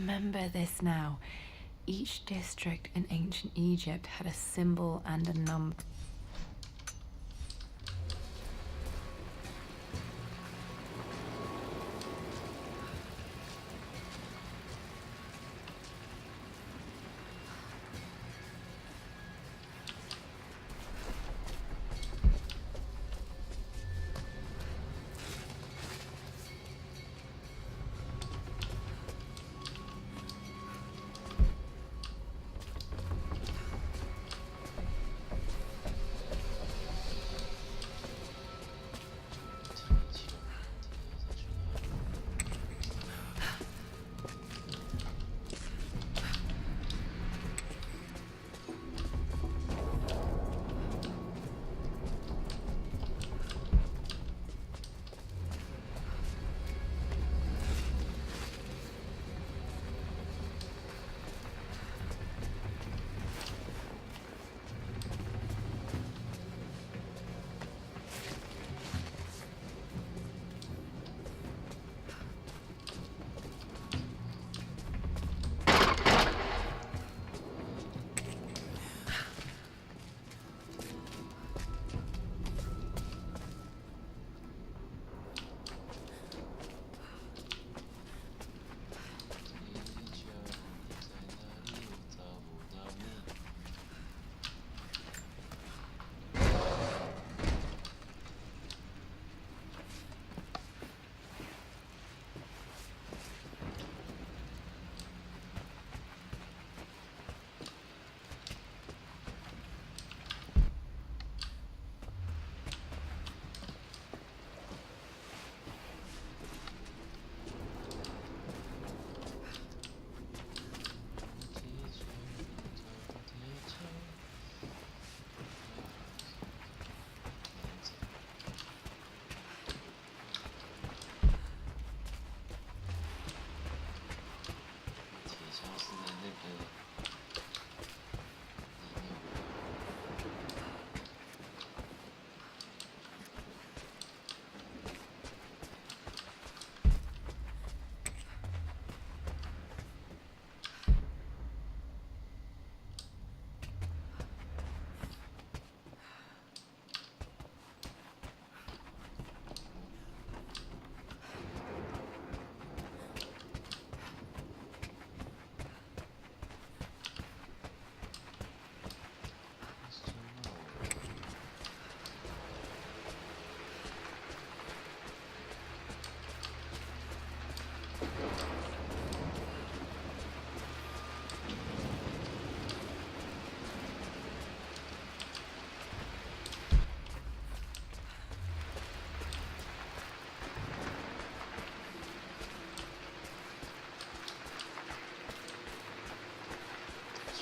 remember this now. Each district in ancient Egypt had a symbol and a number.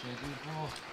水力波。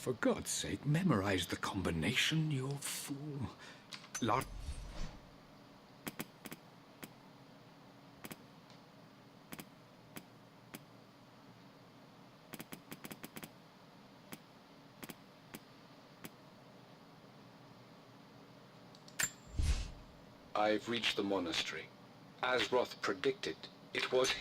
For God's sake, memorize the combination, you fool. Lot. I've reached the monastery. As Roth predicted, it was...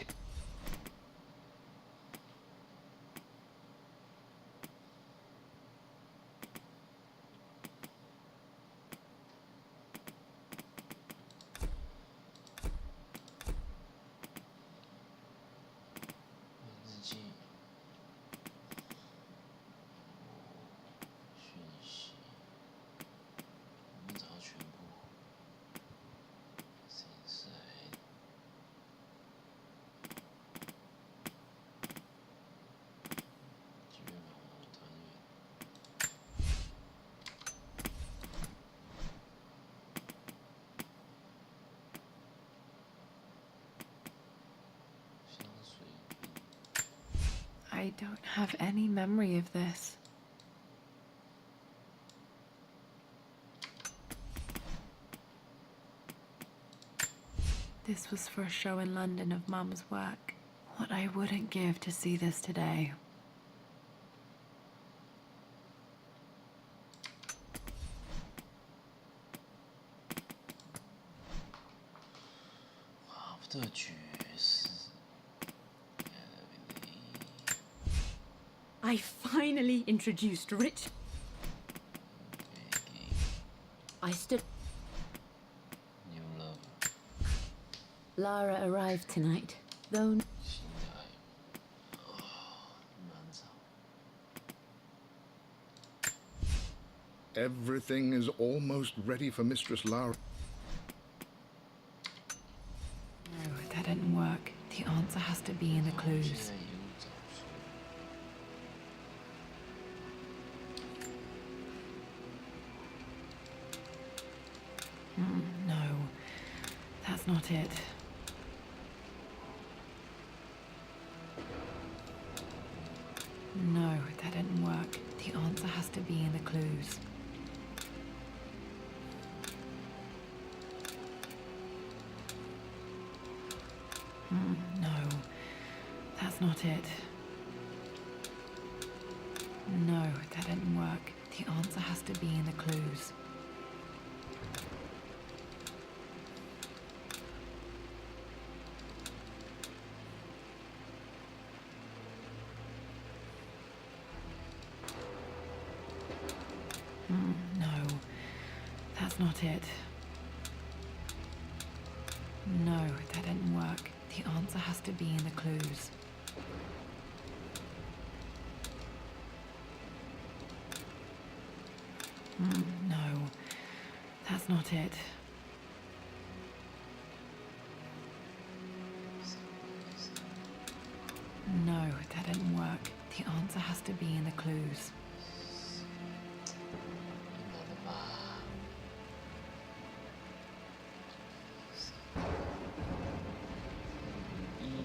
日记。I don't have any memory of this. This was for a show in London of Mum's work. What I wouldn't give to see this today. I finally introduced Rich. I stood. New love. Lara arrived tonight, though. 新的爱。难找。 Everything is almost ready for Mistress Lara. No, that didn't work. The answer has to be in the clues. No, that's not it. No, that didn't work. The answer has to be in the clues. No, that's not it. No, that didn't work. The answer has to be in the clues. No, that's not it. No, that didn't work. The answer has to be in the clues. No, that's not it. No, that didn't work. The answer has to be in the clues.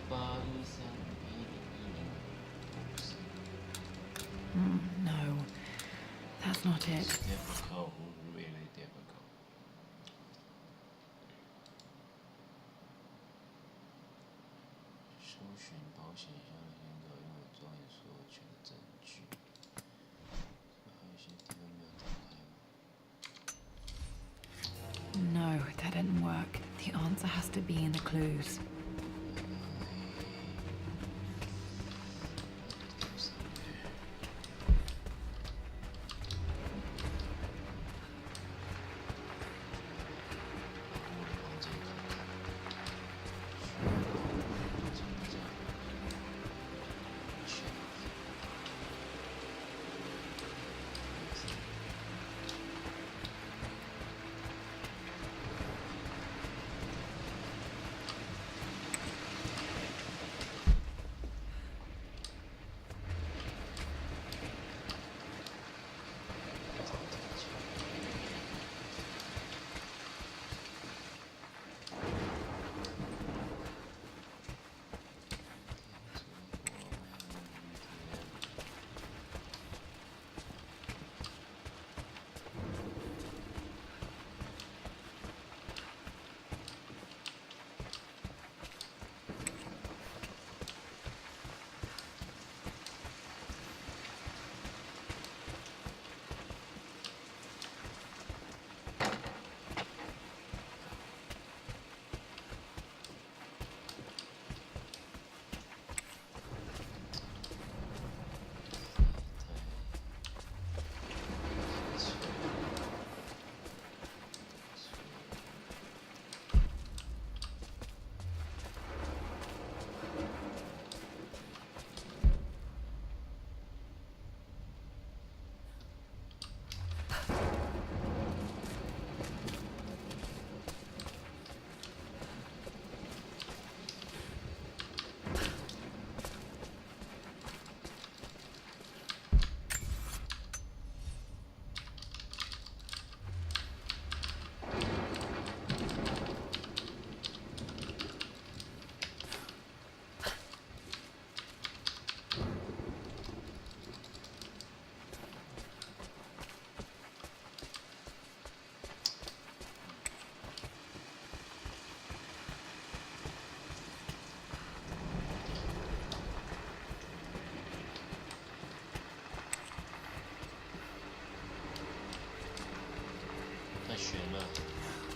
1813101050。 No, that's not it. Difficult, really difficult. 搜寻保险箱的寻找拥有庄园所有权的证据。还有一些地方没有打开吗？ No, that didn't work. The answer has to be in the clues.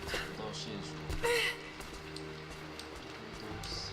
找不到线索。东西。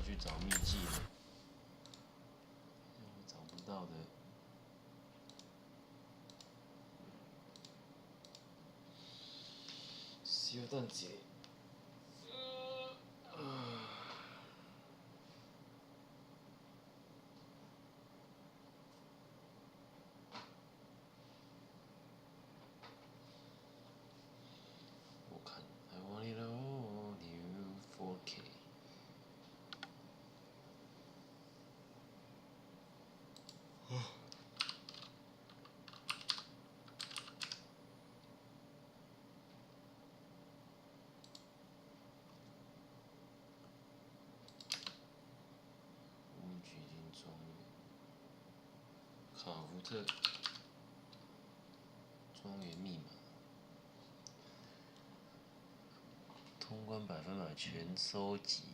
去找秘籍了，找不到的。小蛋姐，我看 I want it all new 4K。卡芙特庄园密码，通关100%全收集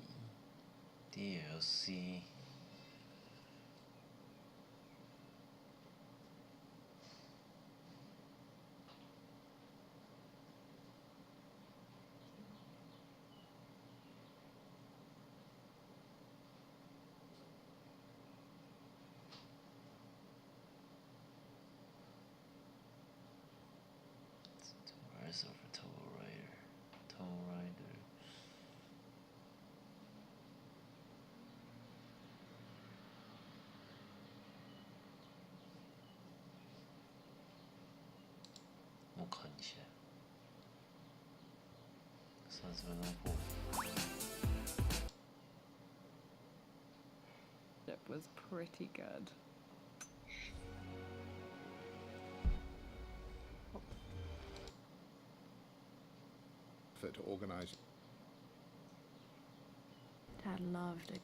DLC。Rise of a Tall Rider。我看一下，30分钟过。It was pretty good. To organize. Dad loved it.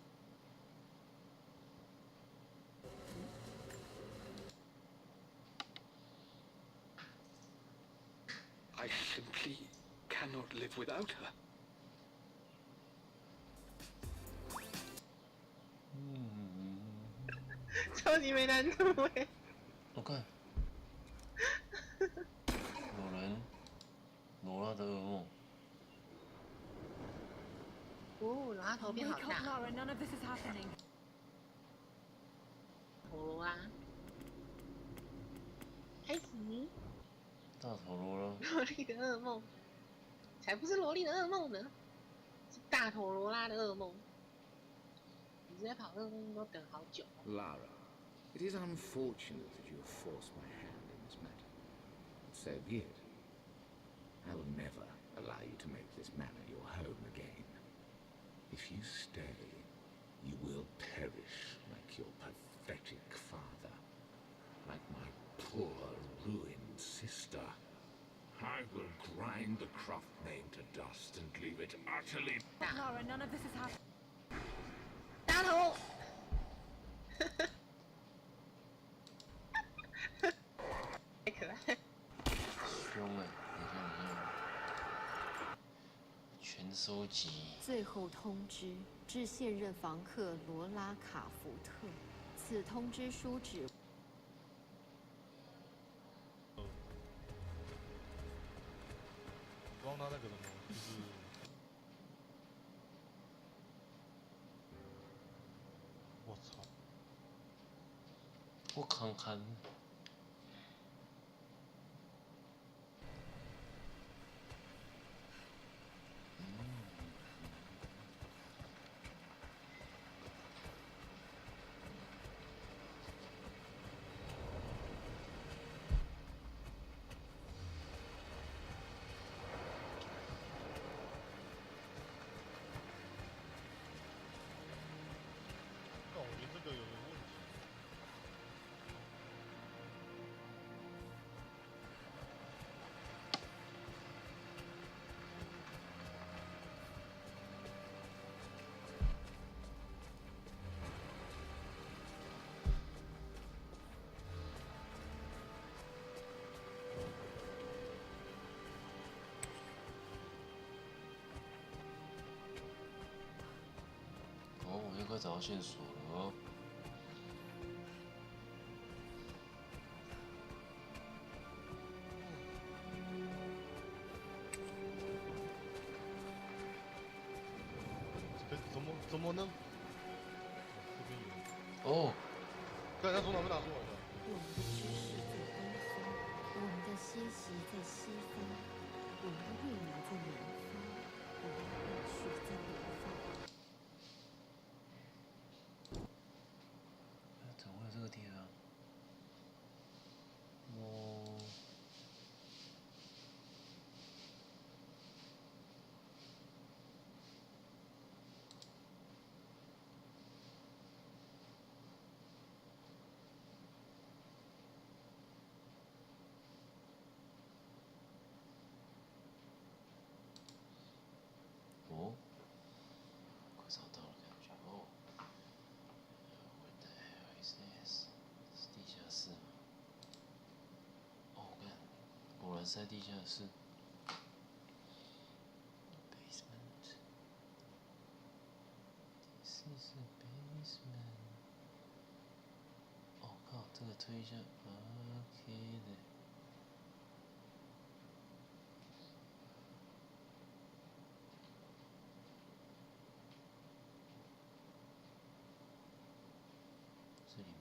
I simply cannot live without her. 超级没难度哎！我看，有人，罗拉的噩梦。哦，然后他头变好大。 Lara, none of this is happening. 陀螺啊，开始。大陀螺了。萝莉的噩梦，才不是萝莉的噩梦呢，是大陀罗拉的噩梦。你这些跑噩梦都等好久。Lara, it is unfortunate that you have forced my hand in this matter. But so be it. I will never allow you to make this manor your home again. If you stay, you will perish like your pathetic father, like my poor, ruined sister. I will grind the craft name to dust and leave it utterly... Lara, none of this is happening. 大头，太可爱。凶哎！等一下，全收集。最后通知致现任房客罗拉·卡福特，此通知书指。刚刚那个人吗？就是。我操！我看看。找到线索了哦。怎么呢？哦，刚才从哪边打出来的？我们的知识在东方，我们的歇息在西方，我们的未来在南方，我们的过去在北方。怎么会有这个地方？哦。哦，快找到了感觉哦。What the hell is this？是地下室吗？哦，看，果然是在地下室。Basement。This is a basement。哦靠，这个推一下 ，OK 的。这里吗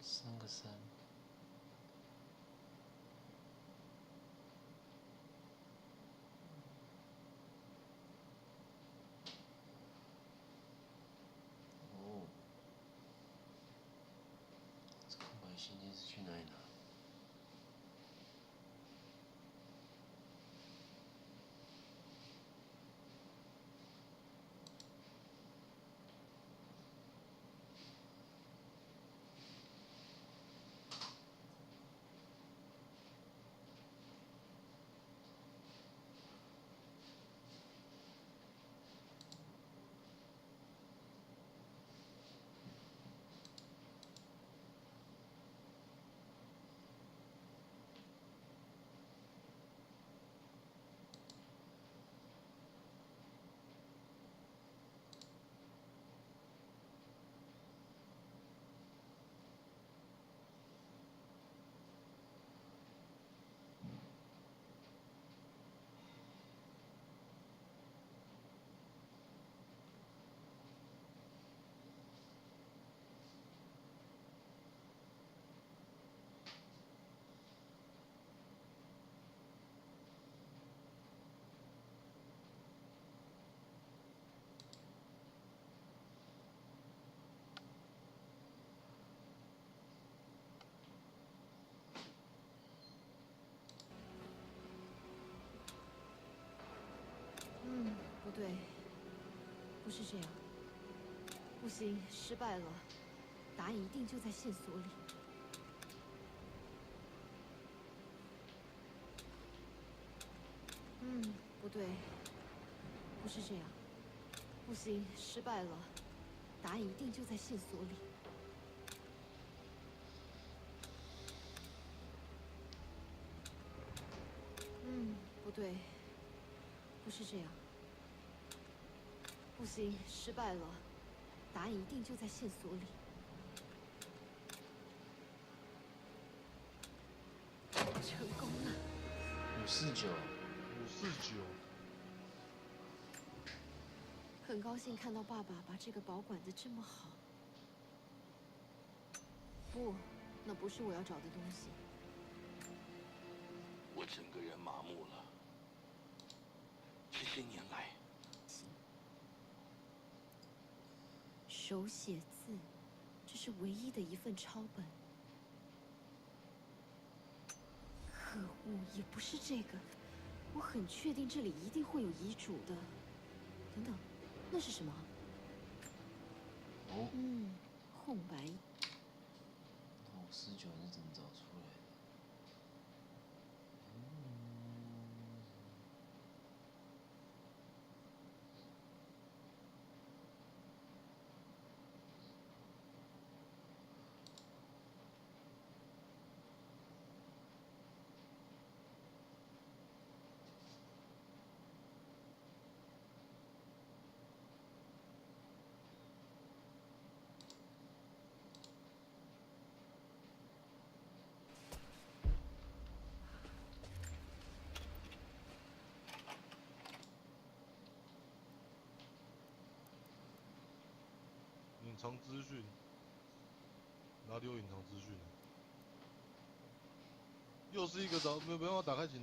？3个3。哦，这空白信件是去哪里拿？不对，不是这样。不行，失败了。答案一定就在线索里。不对，不是这样。不行，失败了。答案一定就在线索里。不对，不是这样。不行，失败了。答案一定就在线索里。成功了。549。549。很高兴看到爸爸把这个保管得这么好。不，那不是我要找的东西。我整个人麻木了。这些年来，手写字，这是唯一的一份抄本。可恶，也不是这个。我很确定这里一定会有遗嘱的。等等，那是什么？哦。空白。那549是怎么找出来的？藏资讯？哪里有隐藏资讯呢？又是一个没有办法打开检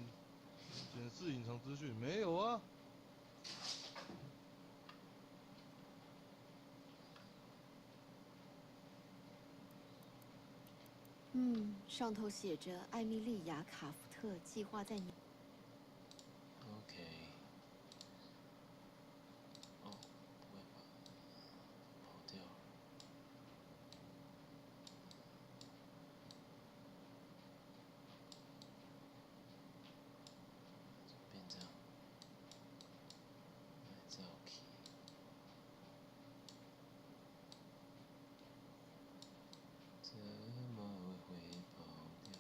视隐藏资讯，没有啊。上头写着艾米莉亚·卡夫特计划在你。OK。哦，不会吧？跑掉了。变这样。再 OK。怎么会跑掉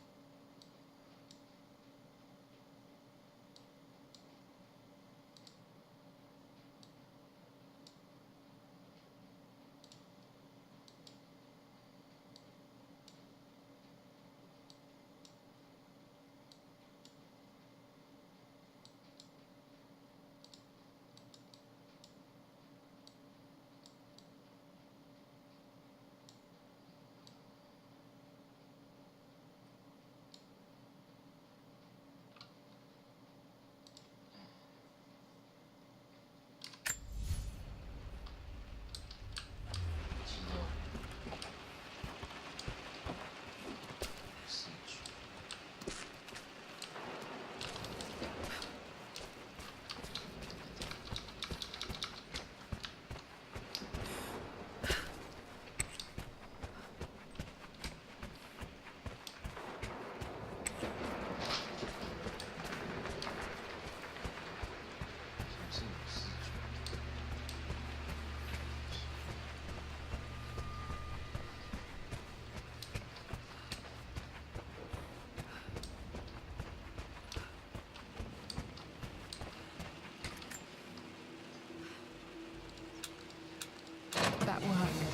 ？That worked.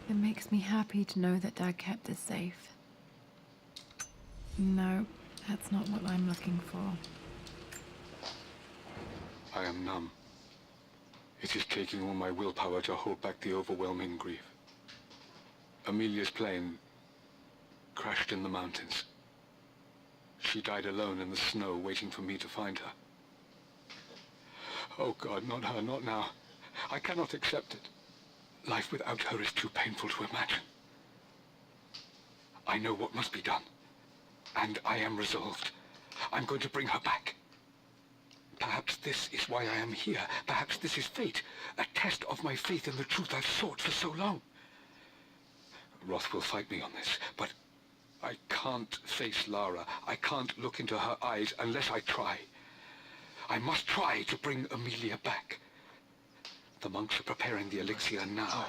It makes me happy to know that Dad kept this safe. No, that's not what I'm looking for. I am numb. It is taking all my willpower to hold back the overwhelming grief. Amelia's plane crashed in the mountains. She died alone in the snow, waiting for me to find her. Oh God, not her, not now. I cannot accept it. Life without her is too painful to imagine. I know what must be done. And I am resolved. I'm going to bring her back. Perhaps this is why I am here. Perhaps this is fate. A test of my faith in the truth I've sought for so long. Roth will fight me on this, but I can't face Lara. I can't look into her eyes unless I try. I must try to bring Amelia back. The monks are preparing the elixir now,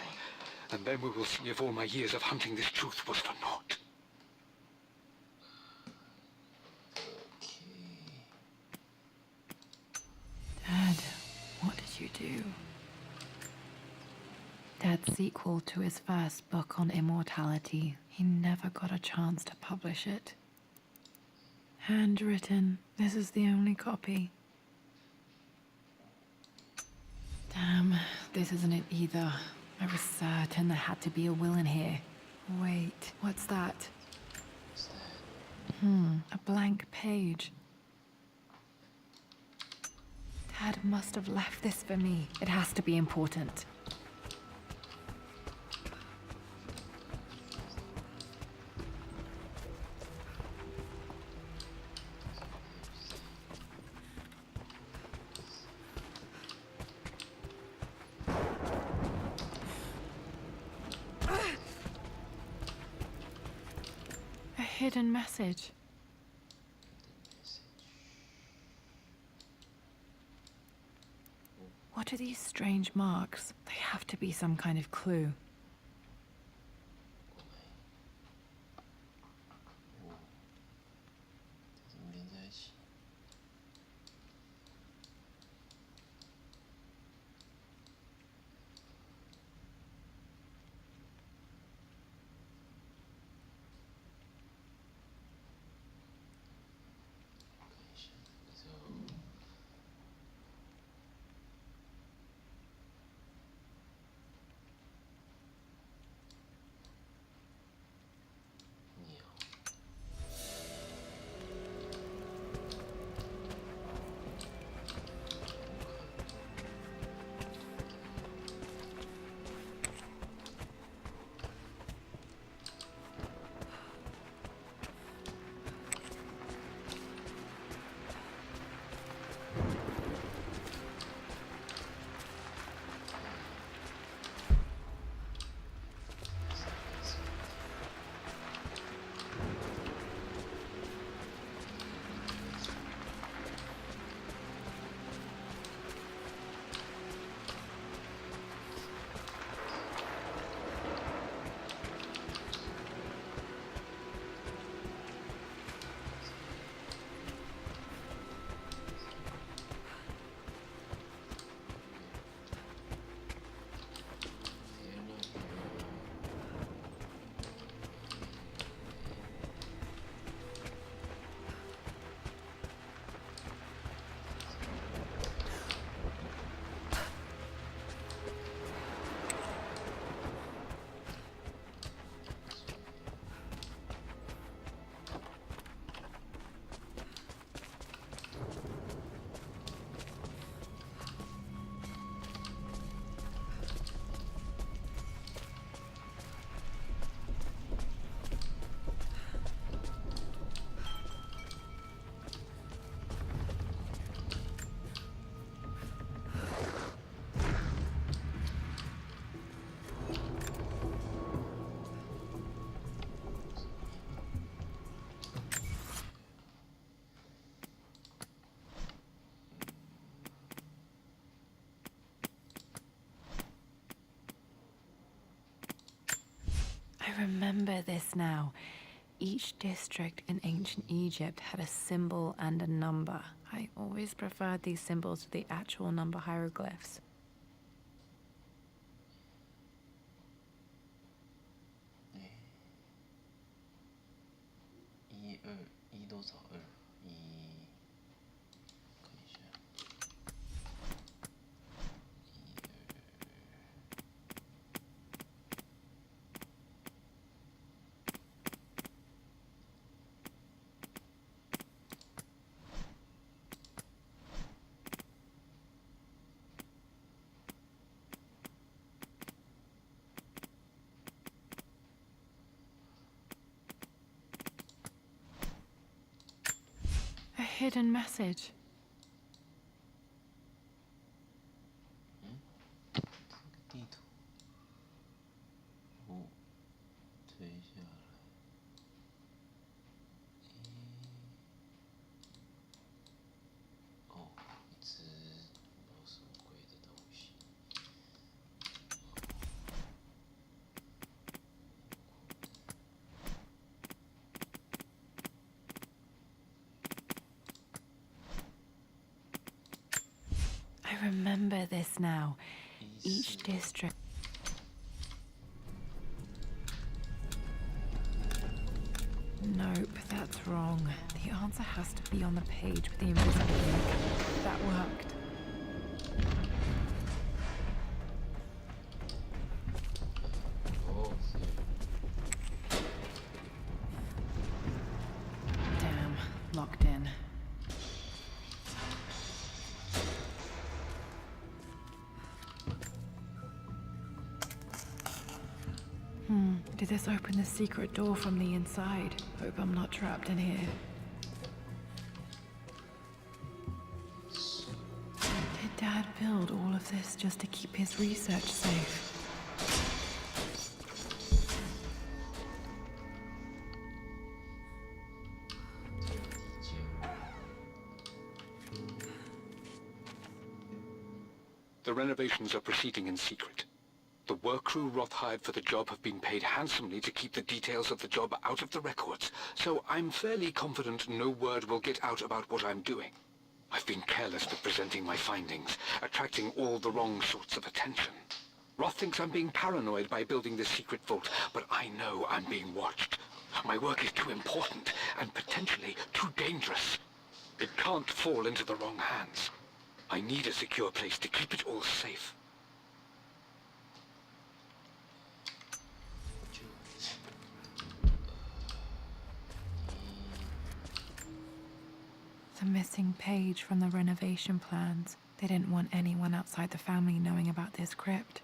and then we will see if all my years of hunting this truth was for naught. Dad, what did you do? Dad's sequel to his first book on immortality, he never got a chance to publish it. Handwritten, this is the only copy. Damn, this isn't it either. I was certain there had to be a will in here. Wait, what's that? A blank page. Dad must have left this for me. It has to be important. A hidden message. What are these strange marks? They have to be some kind of clue. remember this now. Each district in ancient Egypt had a symbol and a number. I always preferred these symbols to the actual number hieroglyphs. 一多少2？看一下。A hidden message. 地图，推下来。一只不知道什么鬼的东西。I remember this now. Each district. Nope, that's wrong. The answer has to be on the page with the invisible link. That worked. Damn, locked in. Did this open the secret door from the inside? Hope I'm not trapped in here. Did Dad build all of this just to keep his research safe? The renovations are proceeding in secret. The work crew Roth hired for the job have been paid handsomely to keep the details of the job out of the records, so I'm fairly confident no word will get out about what I'm doing. I've been careless with presenting my findings, attracting all the wrong sorts of attention. Roth thinks I'm being paranoid by building this secret vault, but I know I'm being watched. My work is too important and potentially too dangerous. It can't fall into the wrong hands. I need a secure place to keep it all safe. The missing page from the renovation plans. They didn't want anyone outside the family knowing about this crypt.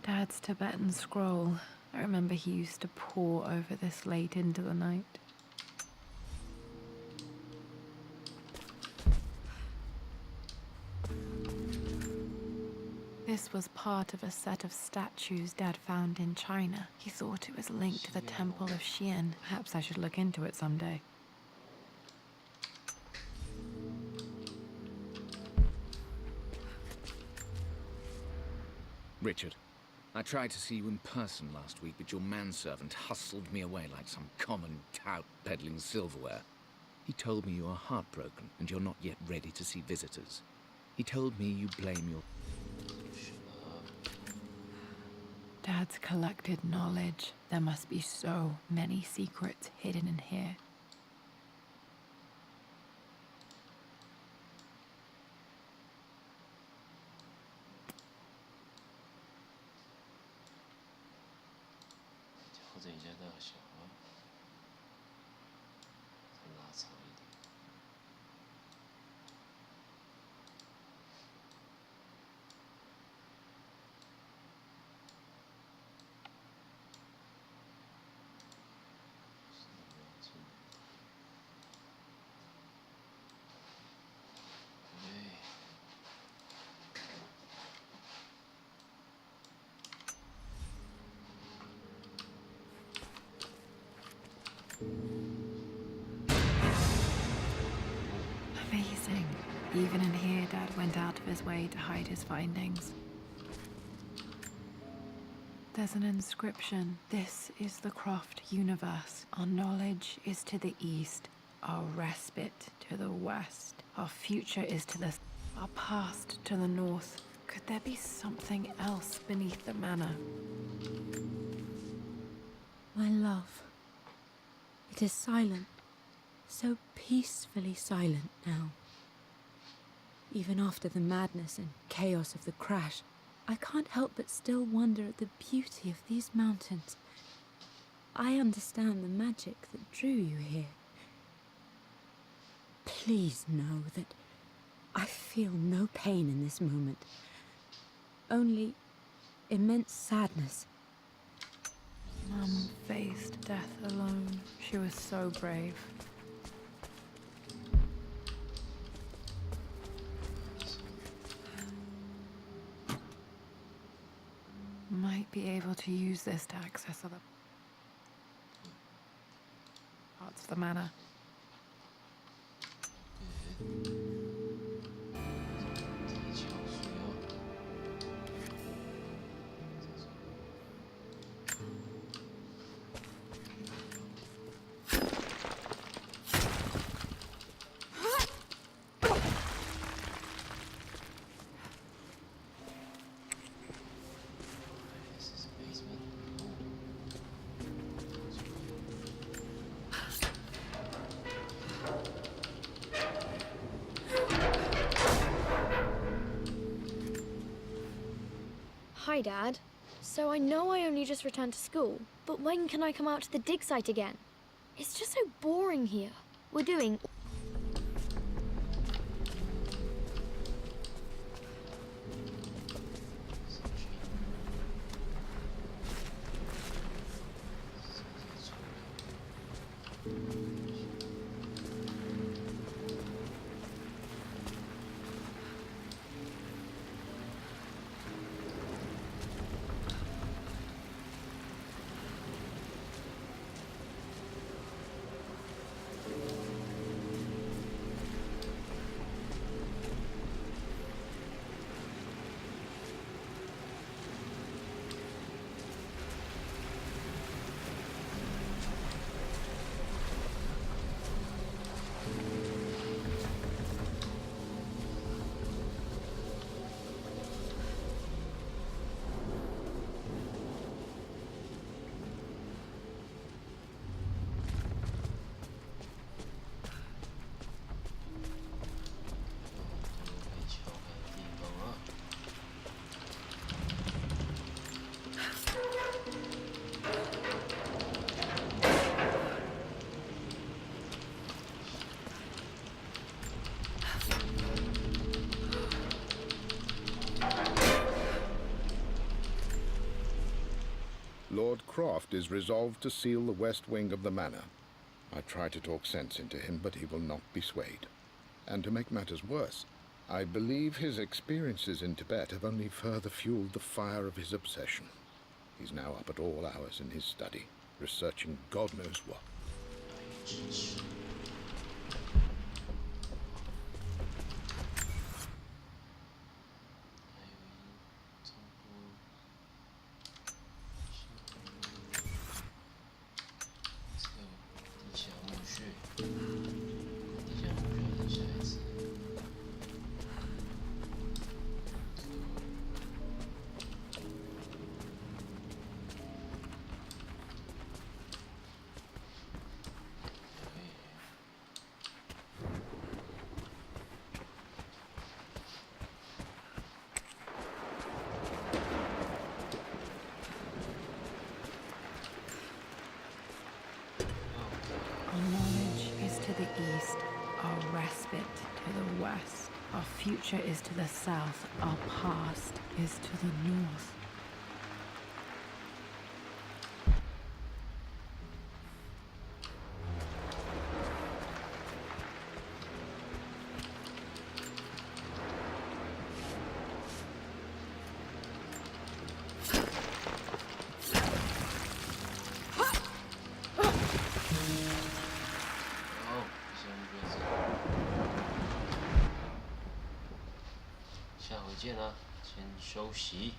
Dad's Tibetan scroll. I remember he used to pore over this late into the night. This was part of a set of statues Dad found in China. He thought it was linked to the Temple of Xian. Perhaps I should look into it someday. Richard, I tried to see you in person last week, but your manservant hustled me away like some common tout peddling silverware. He told me you are heartbroken and you're not yet ready to see visitors. He told me you blame your... Dad's collected knowledge. There must be so many secrets hidden in here. Amazing. Even in here, Dad went out of his way to hide his findings. There's an inscription. This is the Croft universe. Our knowledge is to the east, our respite to the west. Our future is to the... our past to the north. Could there be something else beneath the manor? My love. It is silent. So peacefully silent now. Even after the madness and chaos of the crash, I can't help but still wonder at the beauty of these mountains. I understand the magic that drew you here. Please know that I feel no pain in this moment. Only immense sadness. Mum faced death alone. She was so brave. Might be able to use this to access other parts of the manor. Hi, Dad. So I know I only just returned to school, but when can I come out to the dig site again? It's just so boring here. We're doing... Lord Croft is resolved to seal the west wing of the manor. I try to talk sense into him, but he will not be swayed. And to make matters worse, I believe his experiences in Tibet have only further fueled the fire of his obsession. He's now up at all hours in his study, researching God knows what. Our knowledge is to the east, our respite to the west. Our future is to the south, our past is to the north. 见啦，先休息。